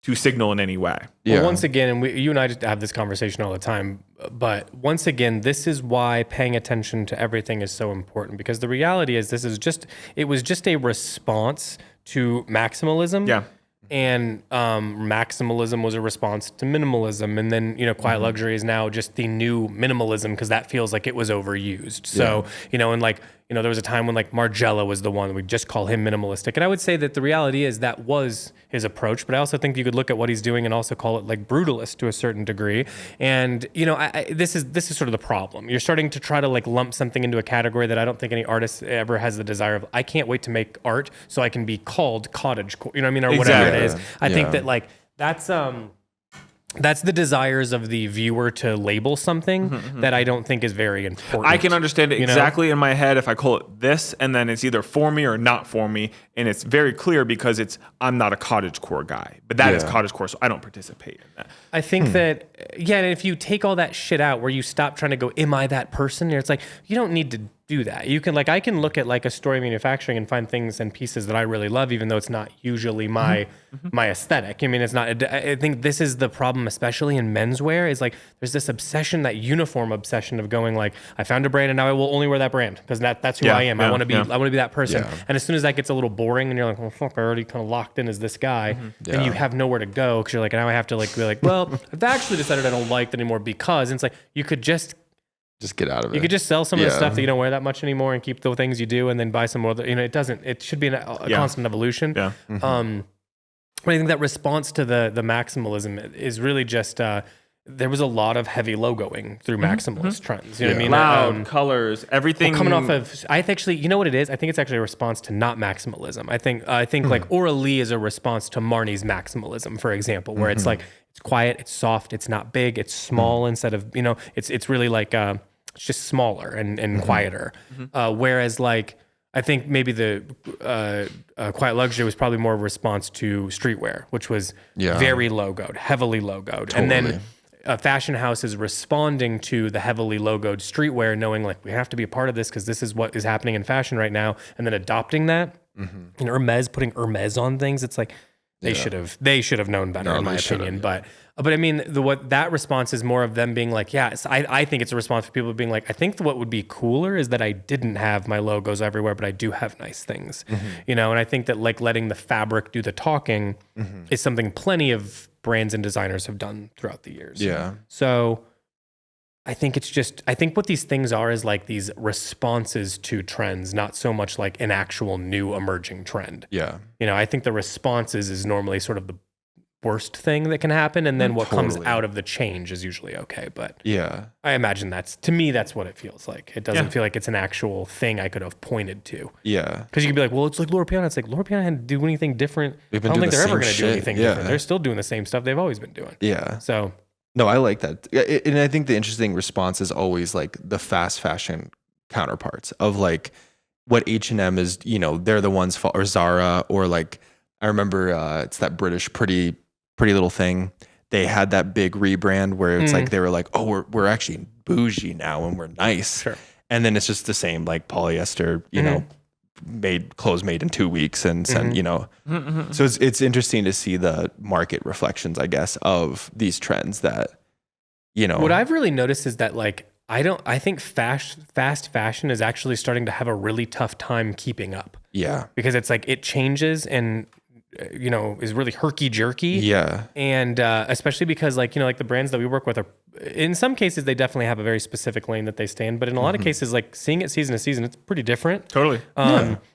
to signal in any way. Well, once again, and you and I just have this conversation all the time, but once again, this is why paying attention to everything is so important, because the reality is it was just a response to maximalism. Yeah. And maximalism was a response to minimalism. And then, quiet luxury is now just the new minimalism because that feels like it was overused. So, and like, there was a time when like Margiela was the one, we just call him minimalistic. And I would say that the reality is that was his approach, but I also think you could look at what he's doing and also call it like brutalist to a certain degree. And, this is sort of the problem. You're starting to try to like lump something into a category that I don't think any artist ever has the desire of. I can't wait to make art so I can be called cottagecore, you know what I mean? Or whatever it is. I think that like, that's the desires of the viewer to label something that I don't think is very important. I can understand it exactly in my head if I call it this, and then it's either for me or not for me, and it's very clear because I'm not a cottagecore guy, but that is cottagecore, so I don't participate in that. I think that, and if you take all that shit out where you stop trying to go, am I that person? It's like, you don't need to do that. You can I can look at like a story manufacturing and find things and pieces that I really love, even though it's not usually my aesthetic. I mean, it's not, I think this is the problem, especially in menswear, is like, there's this obsession, that uniform obsession of going like, I found a brand and now I will only wear that brand because that's who I am. I want to be that person. Yeah. And as soon as that gets a little boring and you're like, well, fuck, I already kind of locked in as this guy, then you have nowhere to go because you're like, now I have to like be like, well, I've actually decided I don't like that anymore because, and it's like, you could just get out of it. You could just sell some of the stuff that you don't wear that much anymore and keep the things you do and then buy some more. It should be a constant evolution. Yeah. But I think that response to the maximalism is really just, there was a lot of heavy logoing through maximalist trends. You know what I mean? Loud colors, everything. Well, coming off of, I actually, you know what it is? I think it's actually a response to not maximalism. I think like Oral-Lee is a response to Marnie's maximalism, for example, where it's like, it's quiet, it's soft, it's not big, it's small instead of, it's really like, it's just smaller and quieter. Whereas like, I think maybe the quiet luxury was probably more of a response to streetwear, which was very logoed, heavily logoed. Totally. And then a fashion house is responding to the heavily logoed streetwear, knowing like we have to be a part of this because this is what is happening in fashion right now, and then adopting that. And Hermes, putting Hermes on things, it's like they should have known better, in my opinion. But I mean, what that response is more of them being like, I think it's a response for people being like, I think what would be cooler is that I didn't have my logos everywhere, but I do have nice things, and I think that like letting the fabric do the talking is something plenty of brands and designers have done throughout the years. Yeah. So I think what these things are is like these responses to trends, not so much like an actual new emerging trend. Yeah. I think the responses is normally sort of the worst thing that can happen, and then what comes out of the change is usually okay. But I imagine that's what it feels like. It doesn't feel like it's an actual thing I could have pointed to. Yeah, because you could be like, well, it's like Laura Piana. It's like Laura Piana hadn't do anything different. I don't think they're ever going to do anything different. They're still doing the same stuff they've always been doing. Yeah. So no, I like that, and I think the interesting response is always like the fast fashion counterparts of like what H&M is. They're the ones or Zara, or like I remember it's that British pretty Pretty Little Thing. They had that big rebrand where it's like they were like, oh, we're actually bougie now and we're nice. Sure. And then it's just the same like polyester, you know, clothes made in 2 weeks and send, you know. So it's interesting to see the market reflections, I guess, of these trends that, you know. What I've really noticed is that like I think fast fashion is actually starting to have a really tough time keeping up. Yeah. Because it's like it changes and you know, is really herky jerky. Yeah. And especially because like, you know, like the brands that we work with are, in some cases, they definitely have a very specific lane that they stay in. But in a lot of cases, like seeing it season to season, it's pretty different. Totally.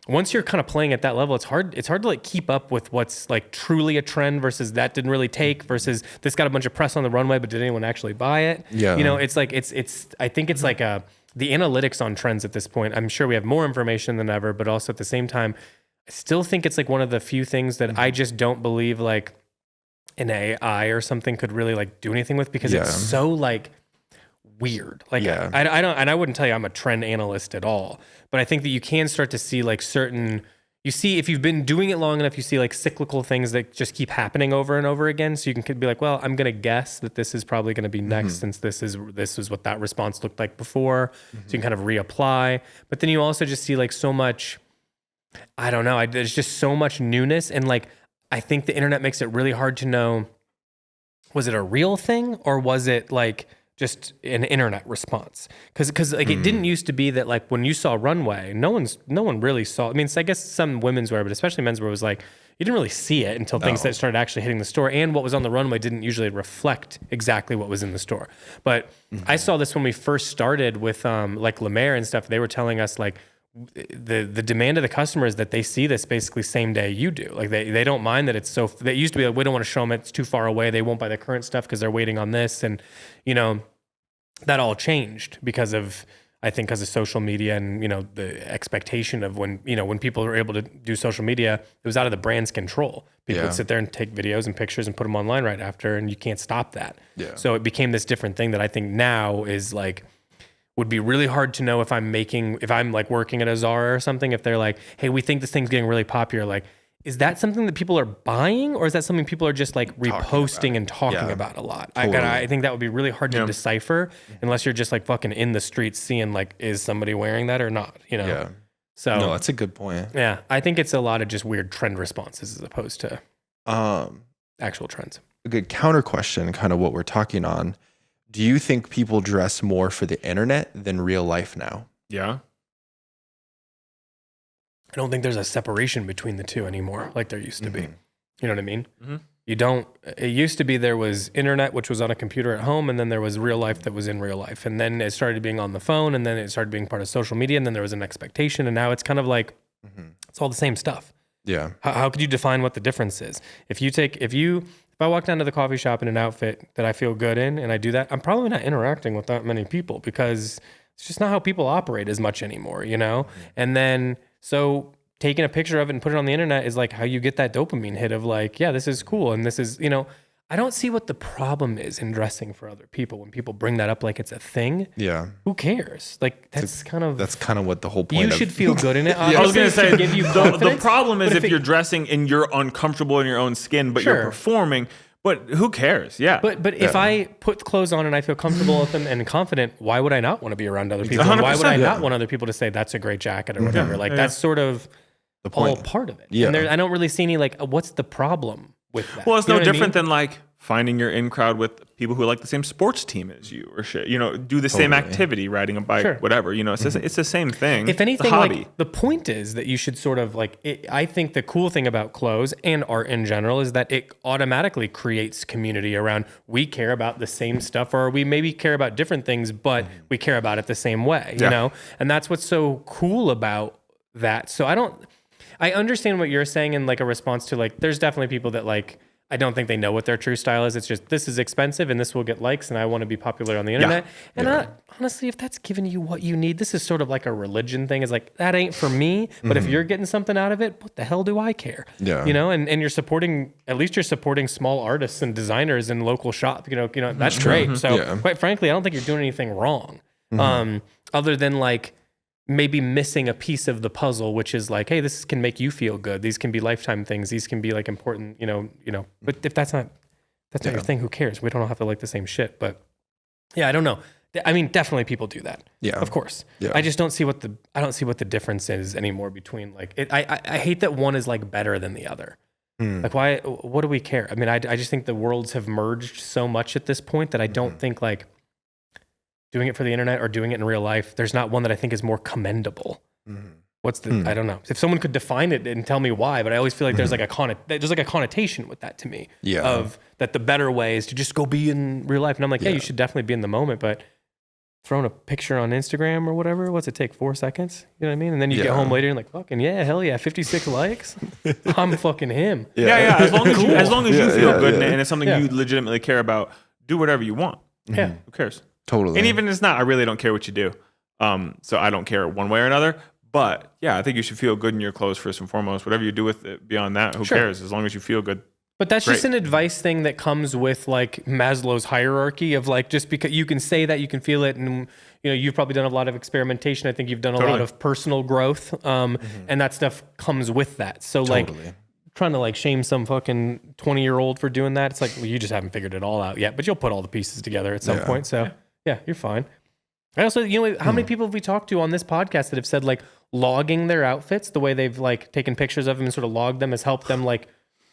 Once you're kind of playing at that level, it's hard to like keep up with what's like truly a trend versus that didn't really take versus this got a bunch of press on the runway, but did anyone actually buy it? Yeah. You know, it's like, I think it's like the analytics on trends at this point. I'm sure we have more information than ever, but also at the same time, I still think it's like one of the few things that I just don't believe like an AI or something could really like do anything with because it's so like weird. Like I don't, and I wouldn't tell you I'm a trend analyst at all, but I think that you can start to see like you see if you've been doing it long enough, you see like cyclical things that just keep happening over and over again. So you can be like, well, I'm going to guess that this is probably going to be next since this is what that response looked like before. So you can kind of reapply, but then you also just see like so much, I don't know. There's just so much newness. And like, I think the internet makes it really hard to know, was it a real thing or was it like just an internet response? Cause like it didn't used to be that like when you saw runway, no one really saw, I mean, I guess some women's wear, but especially men's wear was like, you didn't really see it until things that started actually hitting the store, and what was on the runway didn't usually reflect exactly what was in the store. But I saw this when we first started with like La Mer and stuff. They were telling us like, the demand of the customer is that they see this basically same day you do. Like they don't mind that it's so, they used to be like, we don't want to show them it's too far away. They won't buy the current stuff because they're waiting on this. And, you know, that all changed because of social media and, you know, the expectation of when people are able to do social media, it was out of the brand's control. People would sit there and take videos and pictures and put them online right after, and you can't stop that. Yeah. So it became this different thing that I think now is like, would be really hard to know if I'm like working at a Zara or something, if they're like, hey, we think this thing's getting really popular. Like, is that something that people are buying or is that something people are just like reposting and talking about a lot? Totally. I think that would be really hard to decipher unless you're just like fucking in the streets seeing like, is somebody wearing that or not, you know? Yeah. So no, that's a good point. Yeah. I think it's a lot of just weird trend responses as opposed to actual trends. A good counter question, kind of what we're talking on. Do you think people dress more for the internet than real life now? Yeah. I don't think there's a separation between the two anymore like there used to be. You know what I mean? It used to be there was internet, which was on a computer at home, and then there was real life that was in real life. And then it started being on the phone, and then it started being part of social media, and then there was an expectation, and now it's kind of like, it's all the same stuff. Yeah. How could you define what the difference is? If I walk down to the coffee shop in an outfit that I feel good in and I do that, I'm probably not interacting with that many people because it's just not how people operate as much anymore, you know? And then, so taking a picture of it and put it on the internet is like how you get that dopamine hit of like, yeah, this is cool. And this is, you know, I don't see what the problem is in dressing for other people when people bring that up like it's a thing. Yeah. Who cares? Like that's kind of what the whole point you should feel good in it. I was going to say, give you the problem is if you're dressing and you're uncomfortable in your own skin, but you're performing, but who cares? Yeah. But if I put clothes on and I feel comfortable with them and confident, why would I not want to be around other people? And why would I not want other people to say that's a great jacket or whatever? Like that's sort of the all part of it. Yeah. And I don't really see any like, what's the problem with that? Well, it's no different than like finding your in crowd with people who like the same sports team as you or shit, you know, do the same activity, riding a bike, whatever, you know, it's the same thing. If anything, like the point is that you should sort of like, I think the cool thing about clothes and art in general is that it automatically creates community around, we care about the same stuff, or we maybe care about different things, but we care about it the same way, you know? And that's what's so cool about that. So I understand what you're saying in like a response to like, there's definitely people that like, I don't think they know what their true style is. It's just, this is expensive and this will get likes and I want to be popular on the internet. And honestly, if that's giving you what you need, this is sort of like a religion thing. It's like, that ain't for me, but if you're getting something out of it, what the hell do I care? Yeah. You know, and you're supporting, at least you're supporting small artists and designers in local shop, you know, that's great. So quite frankly, I don't think you're doing anything wrong. Other than like, maybe missing a piece of the puzzle, which is like, hey, this can make you feel good. These can be lifetime things. These can be like important, you know, but if that's not, that's not your thing. Who cares? We don't all have to like the same shit. But yeah, I don't know. I mean, definitely people do that. Yeah, of course. Yeah. I just don't see what the difference is anymore between like it. I hate that one is like better than the other. Like why? What do we care? I mean, I just think the worlds have merged so much at this point that I don't think like doing it for the internet or doing it in real life. There's not one that I think is more commendable. What's the? I don't know. If someone could define it and tell me why, but I always feel like there's like a connotation with that to me. Yeah. Of that the better way is to just go be in real life, and I'm like, yeah, you should definitely be in the moment, but throwing a picture on Instagram or whatever, what's it take? 4 seconds? You know what I mean? And then you get home later and like, fucking yeah, hell yeah, 56 likes. I'm fucking him. Yeah. As long as you feel good and it's something you legitimately care about, do whatever you want. Yeah. Who cares? Totally. And even if it's not, I really don't care what you do. So I don't care one way or another. But yeah, I think you should feel good in your clothes first and foremost. Whatever you do with it beyond that, who cares? As long as you feel good. But that's just an advice thing that comes with like Maslow's hierarchy of like, just because you can say that, you can feel it, and you know you've probably done a lot of experimentation. I think you've done a lot of personal growth, and that stuff comes with that. So like trying to like shame some fucking 20-year-old for doing that, it's like, well, you just haven't figured it all out yet, but you'll put all the pieces together at some point. So yeah, you're fine. I also, you know, how many people have we talked to on this podcast that have said like logging their outfits, the way they've like taken pictures of them and sort of logged them, has helped them like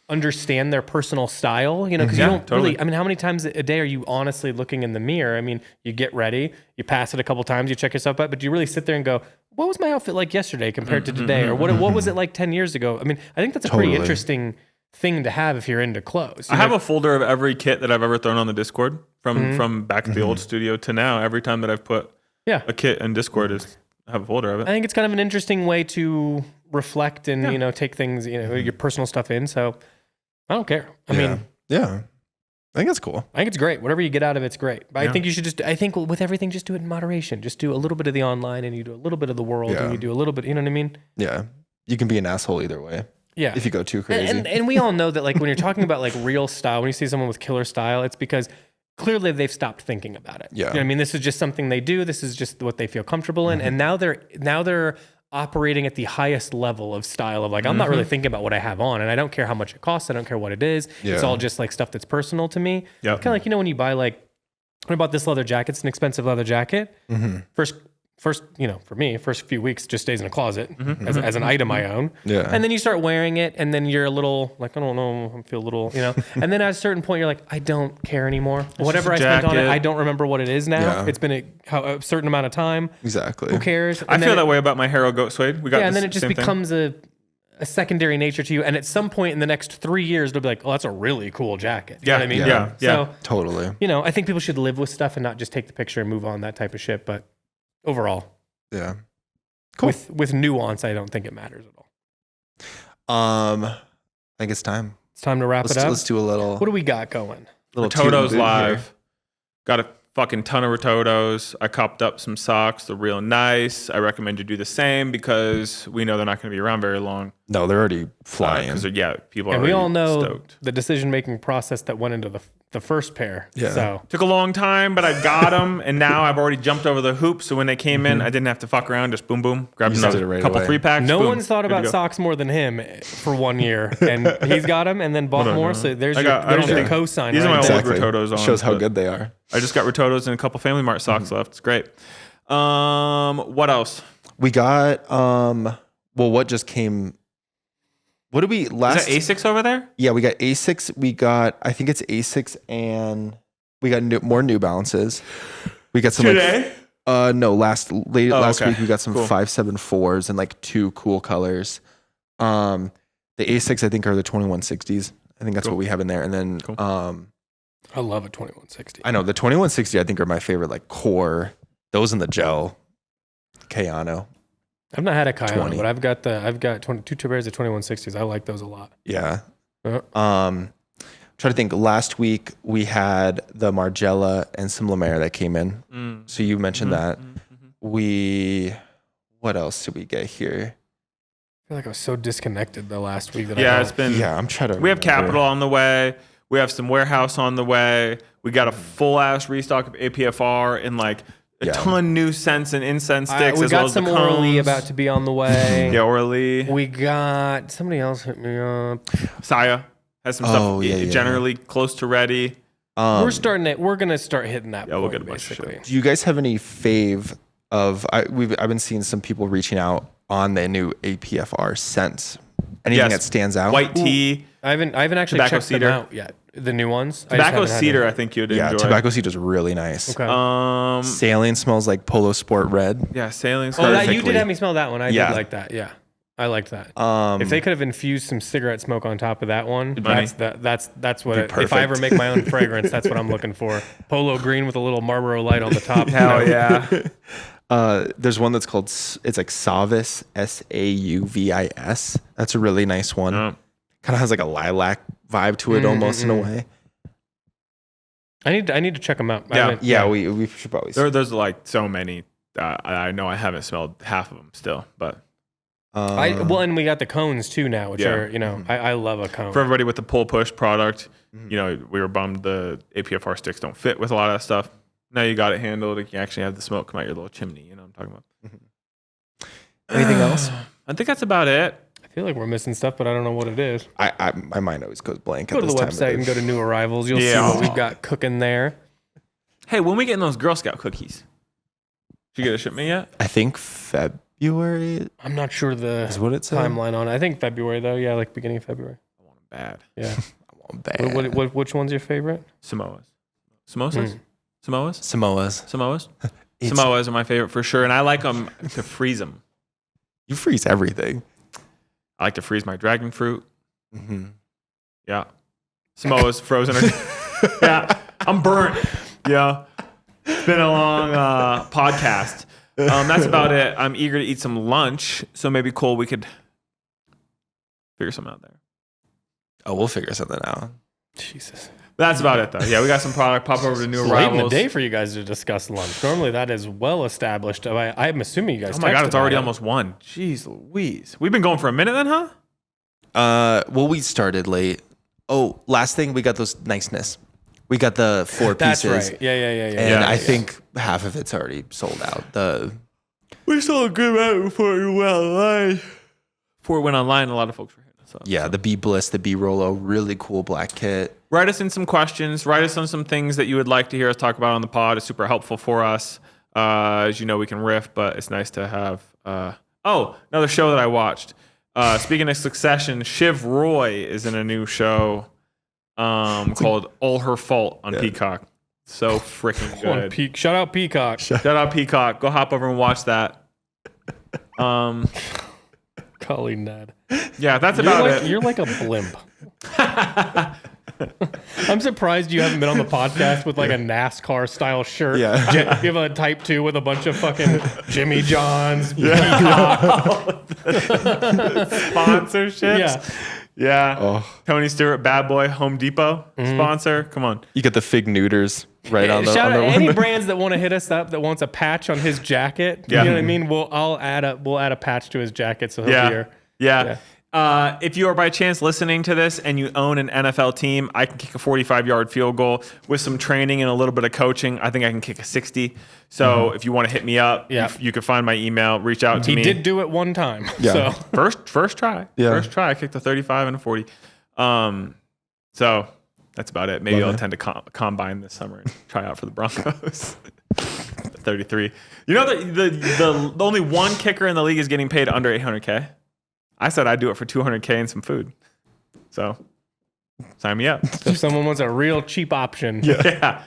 understand their personal style, you know, because you don't really, I mean, how many times a day are you honestly looking in the mirror? I mean, you get ready, you pass it a couple times, you check yourself out, but do you really sit there and go, what was my outfit like yesterday compared to today? Or what was it like 10 years ago? I mean, I think that's a pretty interesting thing to have if you're into clothes. I have a folder of every kit that I've ever thrown on the Discord from back at the old studio to now. Every time that I've put a kit in Discord I have a folder of it. I think it's kind of an interesting way to reflect and, you know, take things, you know, your personal stuff in. So I don't care. I mean, I think it's cool. I think it's great. Whatever you get out of it's great. But I think you should just, I think with everything, just do it in moderation. Just do a little bit of the online and you do a little bit of the world and you do a little bit, you know what I mean? Yeah. You can be an asshole either way. Yeah. If you go too crazy. And we all know that like when you're talking about like real style, when you see someone with killer style, it's because clearly they've stopped thinking about it. Yeah. You know what I mean? This is just something they do. This is just what they feel comfortable in. And now they're operating at the highest level of style of like, I'm not really thinking about what I have on and I don't care how much it costs. I don't care what it is. It's all just like stuff that's personal to me. Kind of like, you know, when you buy like, when I bought this leather jacket, it's an expensive leather jacket. First, you know, for me, first few weeks just stays in a closet as an item I own. Yeah. And then you start wearing it and then you're a little like, I don't know, I feel a little, you know, and then at a certain point you're like, I don't care anymore. Whatever I spent on it, I don't remember what it is now. Yeah. It's been a certain amount of time. Exactly. Who cares? I feel that way about my Harrow goat suede. We got and then it just becomes a secondary nature to you. And at some point in the next 3 years, it'll be like, oh, that's a really cool jacket. You know what I mean? Yeah. So, totally. You know, I think people should live with stuff and not just take the picture and move on, that type of shit. But overall, yeah, cool. With nuance, I don't think it matters at all. I think it's time. It's time to wrap it up. Let's do a little. What do we got going? Rototo's live. Here. Got a fucking ton of Rototos. I copped up some socks. They're real nice. I recommend you do the same because we know they're not going to be around very long. No, they're already flying. People are. And we all know stoked. The decision-making process that went into the first pair. Yeah. So took a long time, but I got them, and now I've already jumped over the hoops. So when they came in, I didn't have to fuck around. Just boom, boom, grabbed another couple 3-packs. No one's thought about socks more than him for 1 year, and he's got them, and then bought more. So there's your cosign. These are my old Rototos on. Shows how good they are. I just got Rototos and a couple Family Mart socks left. It's great. What else? We got what just came? What did we last? Is that Asics over there? Yeah, we got Asics. We got, I think it's Asics, and we got more New Balances. We got some today. Last week we got some 574s and like 2 cool colors. The Asics I think are the 2160s. I think that's what we have in there, and then I love a 2160. I know the 2160 I think are my favorite, like core. Those in the gel. Kayano. I've not had a Kayano, but I've got 2 pairs of 2160s. I like those a lot. Yeah. Try to think. Last week we had the Margiela and some La Mer that came in. So you mentioned that. What else did we get here? I feel like I was so disconnected the last week that it's been. Yeah, I'm trying to. We have Capital on the way. We have some Warehouse on the way. We got a full ass restock of APFR and like a ton new scents and incense sticks. We got some Orally about to be on the way. Orally. We got somebody else hit me up. Saya Has some stuff generally close to ready. We're gonna start hitting that. Yeah, we'll get a bunch bunch of shit. Do you guys have any fave of? I've been seeing some people reaching out on the new APFR scents. Anything that stands out? White tea. I haven't actually Tobacco checked cedar. them out yet. The new ones. Tobacco cedar, I think you'd enjoy. Yeah, tobacco cedar is really nice. Okay. Saline smells like Polo Sport Red. Yeah, sailing. You did have me smell that one. I did like that. Yeah, I liked that. If they could have infused some cigarette smoke on top of that one, that's what. If I ever make my own fragrance, that's what I'm looking for. Polo green with a little Marlboro light on the top. Hell yeah. There's one that's called, it's like Sauvis, Sauvis. That's a really nice one. Kind of has like a lilac vibe to it almost in a way. I need to check them out. We should probably. There's like so many. I know I haven't smelled half of them still, but. And we got the cones too now, which are, I love a cone. For everybody with the pull push product, we were bummed the APFR sticks don't fit with a lot of that stuff. Now you got it handled. You can actually have the smoke come out your little chimney. You know what I'm talking about. Anything else? I think that's about it. I feel like we're missing stuff, but I don't know what it is. My mind always goes blank. Go to the website and go to new arrivals. You'll see what we've got cooking there. Hey, when we getting those Girl Scout cookies? Did you get a shipment yet? I think February. I'm not sure is what it said. timeline on it. I think February though. Yeah, like beginning of February. I want them bad. Yeah. I want them bad. Which one's your favorite? Samoas. Samosas? Samoas? Samoas. Samoas are my favorite for sure, and I like them to freeze them. You freeze everything. I like to freeze my dragon fruit. Yeah. Samoas frozen. Yeah. I'm burnt. Yeah. It's been a long podcast. That's about it. I'm eager to eat some lunch, so maybe Cole, we could figure something out there. Oh, we'll figure something out. Jesus. That's about it, though. Yeah, we got some product. Pop over to new arrivals. Late in the day for you guys to discuss lunch. Normally, that is well established. I'm assuming you guys. Oh my god, it's already almost 1. Jeez Louise. We've been going for a minute then, huh? Well, we started late. Oh, last thing, we got those niceness. We got the 4 pieces. That's right. Yeah. And I think half of it's already sold out. We sold a good amount before we went online. Before it went online, a lot of folks were hitting us up. Yeah, the B Bliss, the B Rolo, really cool black kit. Write us in some questions. Write us on some things that you would like to hear us talk about on the pod. It's super helpful for us. As you know, we can riff, but it's nice to have. Another show that I watched. Speaking of Succession, Shiv Roy is in a new show called All Her Fault on Peacock. So freaking good. Shout out Peacock. Shout out Peacock. Go hop over and watch that. Colleen Ned. Yeah, that's about it. You're like a blimp. I'm surprised you haven't been on the podcast with like a NASCAR style shirt. Yeah. You have a Type 2 with a bunch of fucking Jimmy John's. Sponsorships. Yeah. Oh. Tony Stewart, Bad Boy, Home Depot sponsor. Come on. You get the fig neuters right on the. Shout out any brands that want to hit us up that wants a patch on his jacket. Yeah. You know what I mean? We'll add a patch to his jacket so he'll be here. Yeah. If you are by chance listening to this and you own an NFL team, I can kick a 45-yard field goal with some training and a little bit of coaching. I think I can kick a 60. So if you want to hit me up, you can find my email. Reach out to me. He did do it one time. Yeah. So first try. Yeah. First try. I kicked a 35 and a 40. So that's about it. Maybe I'll attend a combine this summer and try out for the Broncos. 33. You know the only one kicker in the league is getting paid under $800K. I said I'd do it for $200K and some food. So sign me up. If someone wants a real cheap option. Yeah.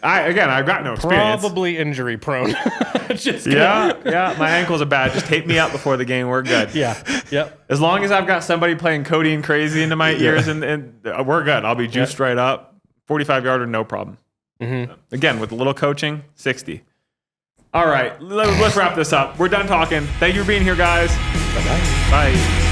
I've got no experience. Probably injury prone. Yeah. My ankles are bad. Just tape me up before the game. We're good. Yeah. Yep. As long as I've got somebody playing Cody and Crazy into my ears, and we're good. I'll be juiced right up. 45-yarder, no problem. Again, with a little coaching, 60. All right, let's wrap this up. We're done talking. Thank you for being here, guys. Bye-bye. Bye.